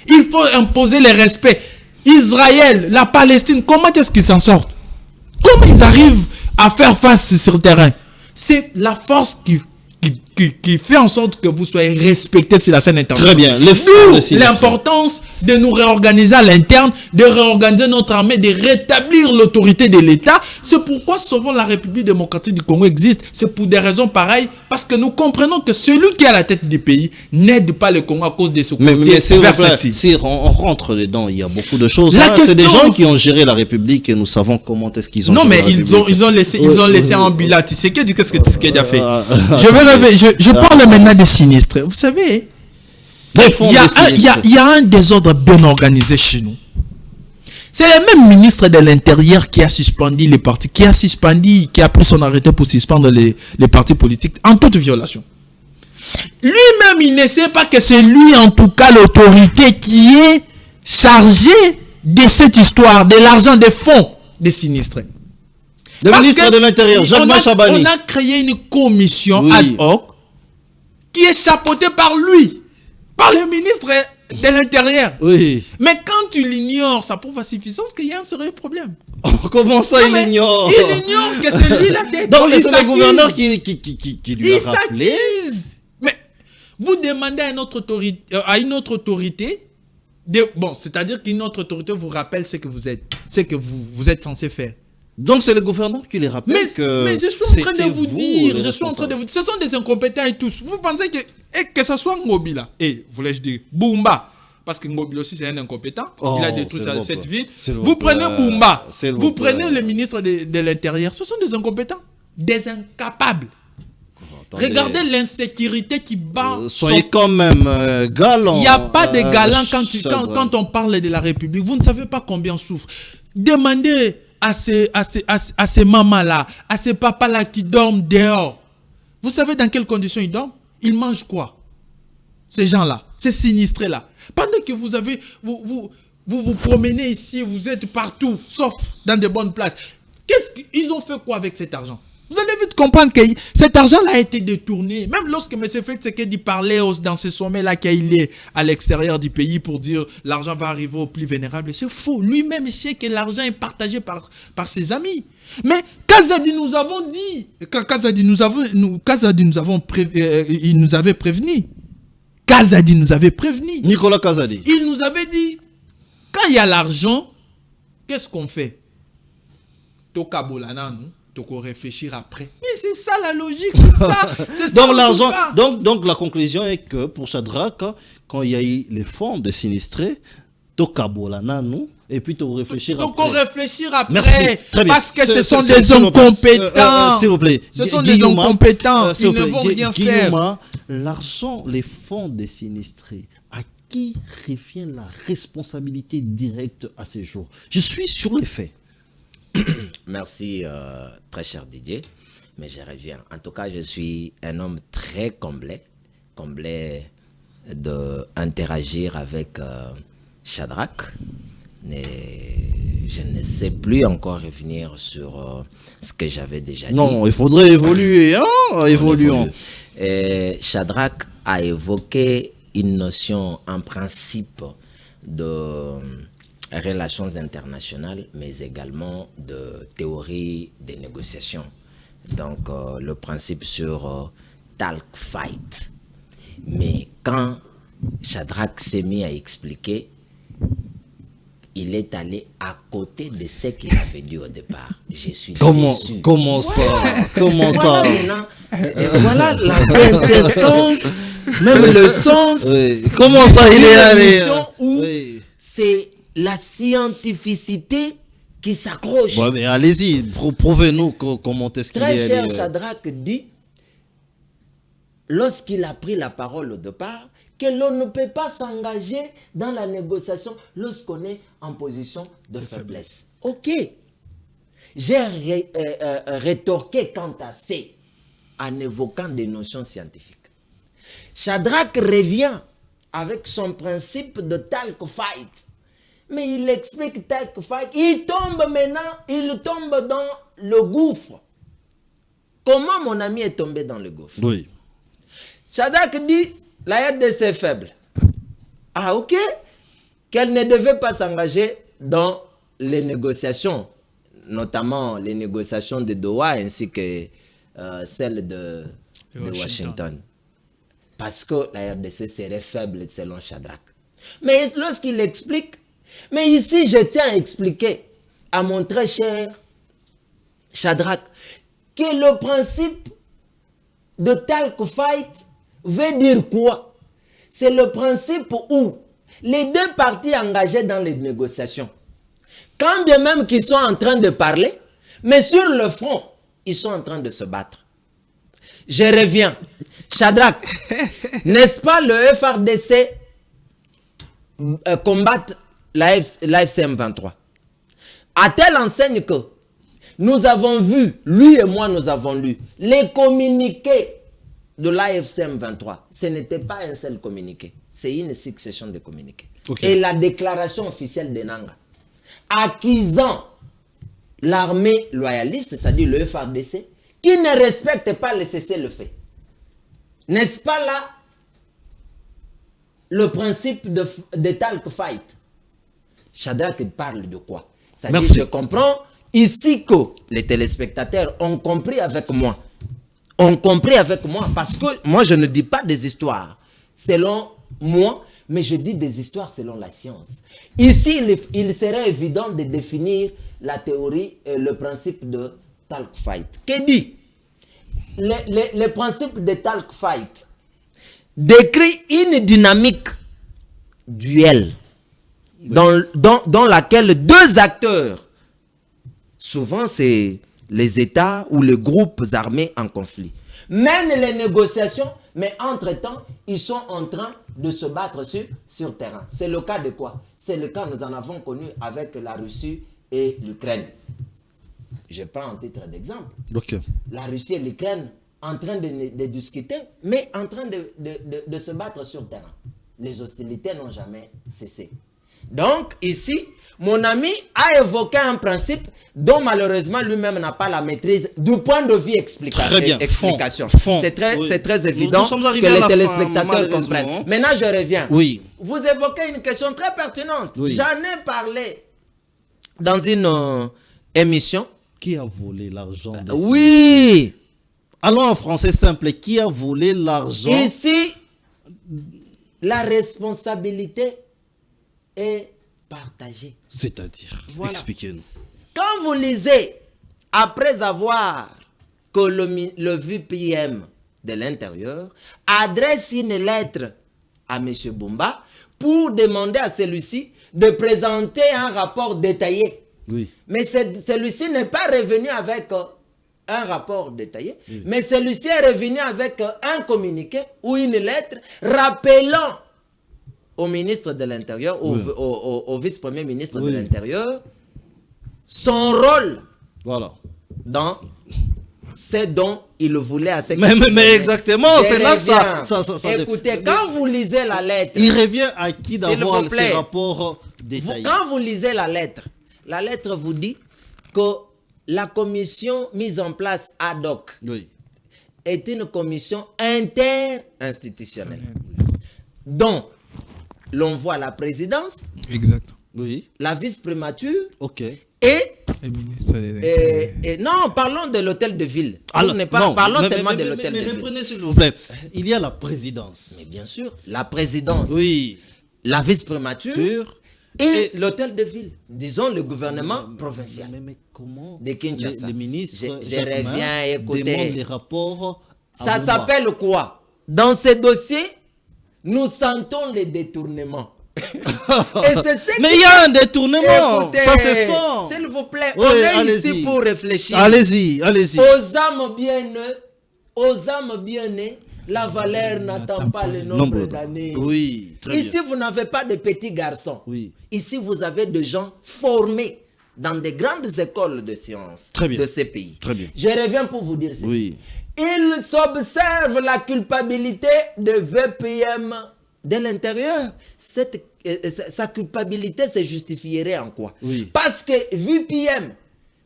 Il faut imposer le respect. Israël, la Palestine, comment est-ce qu'ils s'en sortent? Comment ils arrivent à faire face sur le terrain? C'est la force qui fait en sorte que vous soyez respecté sur la scène internationale. Très bien. D'où l'importance de nous réorganiser à l'interne, de réorganiser notre armée, de rétablir l'autorité de l'État. C'est pourquoi souvent la République démocratique du Congo existe. C'est pour des raisons pareilles, parce que nous comprenons que celui qui est à la tête du pays n'aide pas le Congo à cause de ce côté versatile. Si on rentre dedans, il y a beaucoup de choses. La question... C'est des gens qui ont géré la République et nous savons comment est-ce qu'ils ont géré la République. Non, mais ils ont laissé en bilan. Tshisekedi, qu'est-ce que Tshisekedi a fait? Je parle maintenant des sinistres. Vous savez, il y a un désordre bien organisé chez nous. C'est le même ministre de l'Intérieur qui a suspendu les partis, qui a pris son arrêté pour suspendre les partis politiques en toute violation. Lui-même, il ne sait pas que c'est lui, en tout cas, l'autorité qui est chargée de cette histoire, de l'argent des fonds des sinistrés. Le ministre de l'Intérieur, Jacques Chabani. On a créé une commission ad hoc qui est chapeautée par lui, par le ministre de l'Intérieur. Oui. Mais quand tu l'ignores, ça prouve à suffisance qu'il y a un sérieux problème. Comment ça, il ignore? Il ignore que c'est lui la tête. Donc, c'est le gouverneur qui lui a rappelé. Mais vous demandez à une autre autorité, c'est-à-dire qu'une autre autorité vous rappelle ce que vous êtes censé faire. Donc c'est le gouverneur qui les rappelle mais je suis en train de vous dire, ce sont des incompétents et tous. Vous pensez que ce soit Ngobi là, et voulais-je dire Boumba, parce que Ngobi aussi c'est un incompétent, il a détruit cette ville. Vous prenez Boumba, vous prenez le ministre de l'Intérieur, ce sont des incompétents, des incapables. Regardez l'insécurité qui bat. Soyez quand même galant. Il n'y a pas de galant quand on parle de la République. Vous ne savez pas combien on souffre. Demandez à ces mamans-là, à ces papas-là qui dorment dehors. Vous savez dans quelles conditions ils dorment? Ils mangent quoi? Ces gens-là, ces sinistrés-là. Pendant que vous promenez ici, vous êtes partout, sauf dans de bonnes places. Qu'est-ce qu'ils ont fait quoi avec cet argent? Vous allez vite comprendre que cet argent-là a été détourné. Même lorsque M. Tshisekedi parlait dans ce sommet-là qu'il est à l'extérieur du pays pour dire l'argent va arriver aux plus vénérables, c'est faux. Lui-même sait que l'argent est partagé par ses amis. Mais Kazadi nous avons dit, il nous avait prévenu. Kazadi nous avait prévenu. Nicolas Kazadi. Il nous avait dit, quand il y a l'argent, qu'est-ce qu'on fait? Toka bolana, nous. Donc on réfléchir après. Mais c'est ça la logique, c'est ça. Donc l'argent, donc la conclusion est que pour Shadrach, quand il y a eu les fonds des sinistrés, tokabolana nous, et puis tu réfléchir après. Donc on réfléchir après. Merci. Très bien. Parce que ce sont des incompétents. S'il vous plaît. Ce sont des incompétents. Ils ne vont rien faire. L'argent, les fonds des sinistrés, à qui revient la responsabilité directe à ces jours? Je suis sur les faits. Merci, très cher Didier, mais je reviens. En tout cas, je suis un homme très comblé d'interagir avec Shadrach. Mais je ne sais plus encore revenir sur ce que j'avais déjà dit. Non, il faudrait évoluer, hein? Évoluons. Shadrach a évoqué une notion, un principe de relations internationales, mais également de théorie des négociations. Donc, le principe sur talk fight. Mais quand Shadrach s'est mis à expliquer, il est allé à côté de ce qu'il avait dit au départ. Je suis déçu. Comment ça? Comment ça? Voilà la quintessence, même le sens. Oui. Comment ça il est allé? Où c'est la scientificité qui s'accroche. Ouais, mais allez-y, prouvez-nous comment est-ce qu'il est allé. Très cher Shadrach dit, lorsqu'il a pris la parole au départ, que l'on ne peut pas s'engager dans la négociation lorsqu'on est en position de faiblesse. Ok. J'ai rétorqué quant à ça en évoquant des notions scientifiques. Shadrach revient avec son principe de talk fight. Mais il explique talk fight. Il tombe maintenant, il tombe dans le gouffre. Comment mon ami est tombé dans le gouffre? Oui. Shadrach dit, la RDC est faible. Ah ok. Qu'elle ne devait pas s'engager dans les négociations, notamment les négociations de Doha ainsi que celles de de Washington. Parce que la RDC serait faible selon Shadrach. Mais lorsqu'il explique, mais ici je tiens à expliquer à mon très cher Shadrach que le principe de talk fight veut dire quoi? C'est le principe où les deux parties engagées dans les négociations, quand bien même qu'ils sont en train de parler, mais sur le front, ils sont en train de se battre. Je reviens. Shadrach, n'est-ce pas le FRDC combattre la FCM 23? À telle enseigne que nous avons vu, lui et moi nous avons lu, les communiqués de l'AFCM 23. Ce n'était pas un seul communiqué, c'est une succession de communiqués. Okay. Et la déclaration officielle de Nanga, accusant l'armée loyaliste, c'est-à-dire le FRDC, qui ne respecte pas le cessez-le-feu. N'est-ce pas là le principe de talk fight? Shadrach parle de quoi? C'est-à-dire, je comprends ici que les téléspectateurs ont compris avec moi. Ont compris avec moi, parce que moi je ne dis pas des histoires selon moi, mais je dis des histoires selon la science. Ici, il serait évident de définir la théorie et le principe de talk fight. Que dit le principe de talk fight décrit une dynamique duel dans laquelle deux acteurs, souvent c'est les États ou les groupes armés en conflit, mènent les négociations, mais entre-temps, ils sont en train de se battre sur terrain. C'est le cas de quoi? C'est le cas, nous en avons connu avec la Russie et l'Ukraine. Je prends un titre d'exemple. Okay. La Russie et l'Ukraine en train de discuter, mais en train de se battre sur terrain. Les hostilités n'ont jamais cessé. Donc, ici, mon ami a évoqué un principe dont malheureusement lui-même n'a pas la maîtrise du point de vue explication. C'est très évident que les téléspectateurs comprennent. Maintenant, je reviens. Oui. Vous évoquez une question très pertinente. Oui. J'en ai parlé dans une émission. Qui a volé l'argent de Oui. Allons en français simple. Qui a volé l'argent? Ici, la responsabilité est partagée. C'est-à-dire, voilà. Expliquez-nous. Quand vous lisez, après avoir que le VPM de l'intérieur adresse une lettre à M. Bumba pour demander à celui-ci de présenter un rapport détaillé. Oui. Mais celui-ci n'est pas revenu avec un rapport détaillé, oui. Mais celui-ci est revenu avec un communiqué ou une lettre rappelant au ministre de l'Intérieur, oui. au vice-premier ministre oui. de l'Intérieur, son rôle dans ce dont il voulait à ce mais exactement, c'est là que ça écoutez, quand vous lisez la lettre... Il revient à qui d'avoir ces rapports détaillés? Quand vous lisez la lettre vous dit que la commission mise en place ad hoc oui. est une commission inter-institutionnelle. Oui. L'on voit la présidence, exact. Oui. La vice-primature, okay. et non, parlons de l'hôtel de ville. Parlons seulement de l'hôtel de ville. Reprenez s'il vous plaît. Il y a la présidence. Mais bien sûr, la présidence, oui. La vice-primature et l'hôtel de ville. Disons le gouvernement provincial. Mais comment de Kinshasa. Les ministres je reviens écouter. Demandent les rapports. Ça s'appelle quoi? Dans ces dossiers, nous sentons les détournements. Mais il y a un détournement. Écoutez, ça se sent. S'il vous plaît, oui, on est ici pour réfléchir. Allez-y. Aux âmes bien nées, la valeur n'attend pas le nombre d'années. Oui, ici, vous n'avez pas de petits garçons. Oui. Ici, vous avez des gens formés dans des grandes écoles de sciences de ces pays. Très bien. Je reviens pour vous dire ceci. Oui. Ils observent la culpabilité de VPM de l'intérieur. Sa culpabilité se justifierait en quoi? Oui. Parce que VPM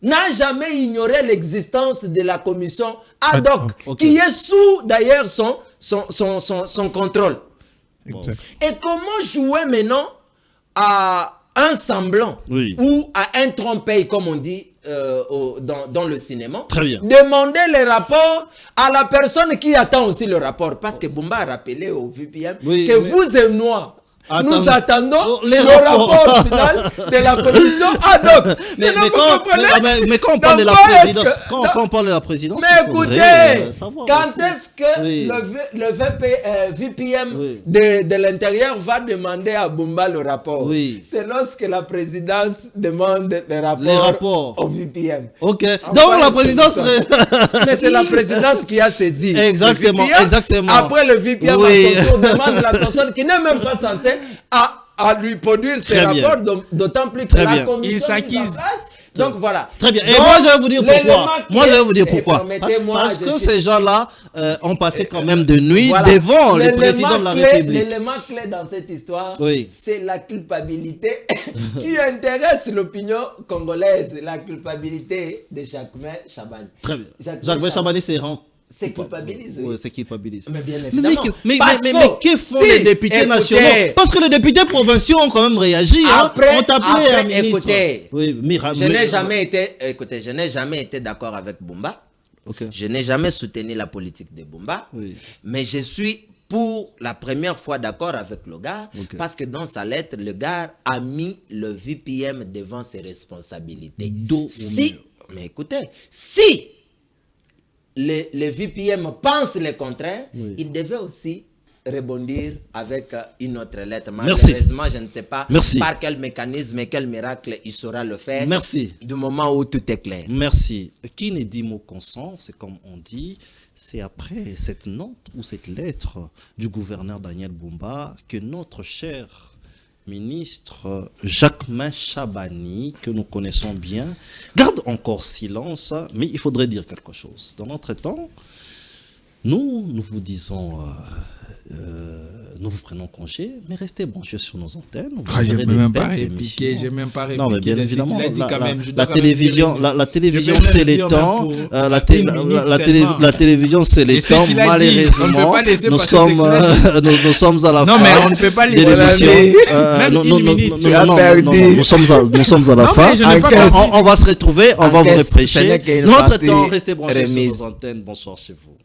n'a jamais ignoré l'existence de la commission ad hoc, qui est sous d'ailleurs son contrôle. Exact. Et comment jouer maintenant à un semblant oui. ou à un trompeil, comme on dit dans le cinéma. Très bien. Demandez les rapports à la personne qui attend aussi le rapport. Parce que Bumba a rappelé au VPM que vous et moi, nous attendons le rapport final de la commission ad hoc. Mais quand on parle de la présidence, quand on parle de la présidence, mais écoutez, quand est-ce que le VPM de l'intérieur va demander à Bumba le rapport? C'est lorsque la présidence demande les rapports au VPM. Ok. Donc la présidence... Mais c'est la présidence qui a saisi. Exactement, exactement. Après le VPM à son tour demande la personne qui n'est même pas censée à lui produire ses rapports, d'autant plus que la commission mise en place. Donc voilà. Très bien. Et donc, moi je vais vous dire pourquoi. Parce que ces gens-là ont passé quand même de nuit devant le président de la République. L'élément clé dans cette histoire, c'est la culpabilité qui intéresse l'opinion congolaise. La culpabilité de Jacquemain Chabani. Très bien. Jacquemain Chabani c'est culpabilise. Oui, c'est culpabilise. Mais bien évidemment. Mais que font les députés nationaux? Parce que les députés provinciaux ont quand même réagi. Après, ont appelé un ministre. Écoutez, je n'ai jamais été d'accord avec Bumba. Je n'ai jamais soutenu la politique de Bumba. Mais je suis pour la première fois d'accord avec le gars. Parce que dans sa lettre, le gars a mis le VPM devant ses responsabilités. Mais écoutez, si les VPM pensent le contraire, ils devaient aussi rebondir avec une autre lettre. Malheureusement, je ne sais pas par quel mécanisme et quel miracle il saura le faire. Du moment où tout est clair. Merci. Qui ne dit mot consent, c'est comme on dit, c'est après cette note ou cette lettre du gouverneur Daniel Bumba que notre cher ministre Jacquemain Chabani, que nous connaissons bien, garde encore silence, mais il faudrait dire quelque chose. Dans notre temps, nous vous disons, nous vous prenons congé, mais restez branchés sur nos antennes. Je n'ai même pas répliqué. Non, mais bien évidemment, la télévision, c'est les temps. La télévision, c'est les temps. Malheureusement, nous sommes à la fin. Non, mais on ne peut pas les nous sommes à la fin. On va se retrouver, on va vous reprêcher. Notre temps, restez branchés sur nos antennes. Bonsoir chez vous.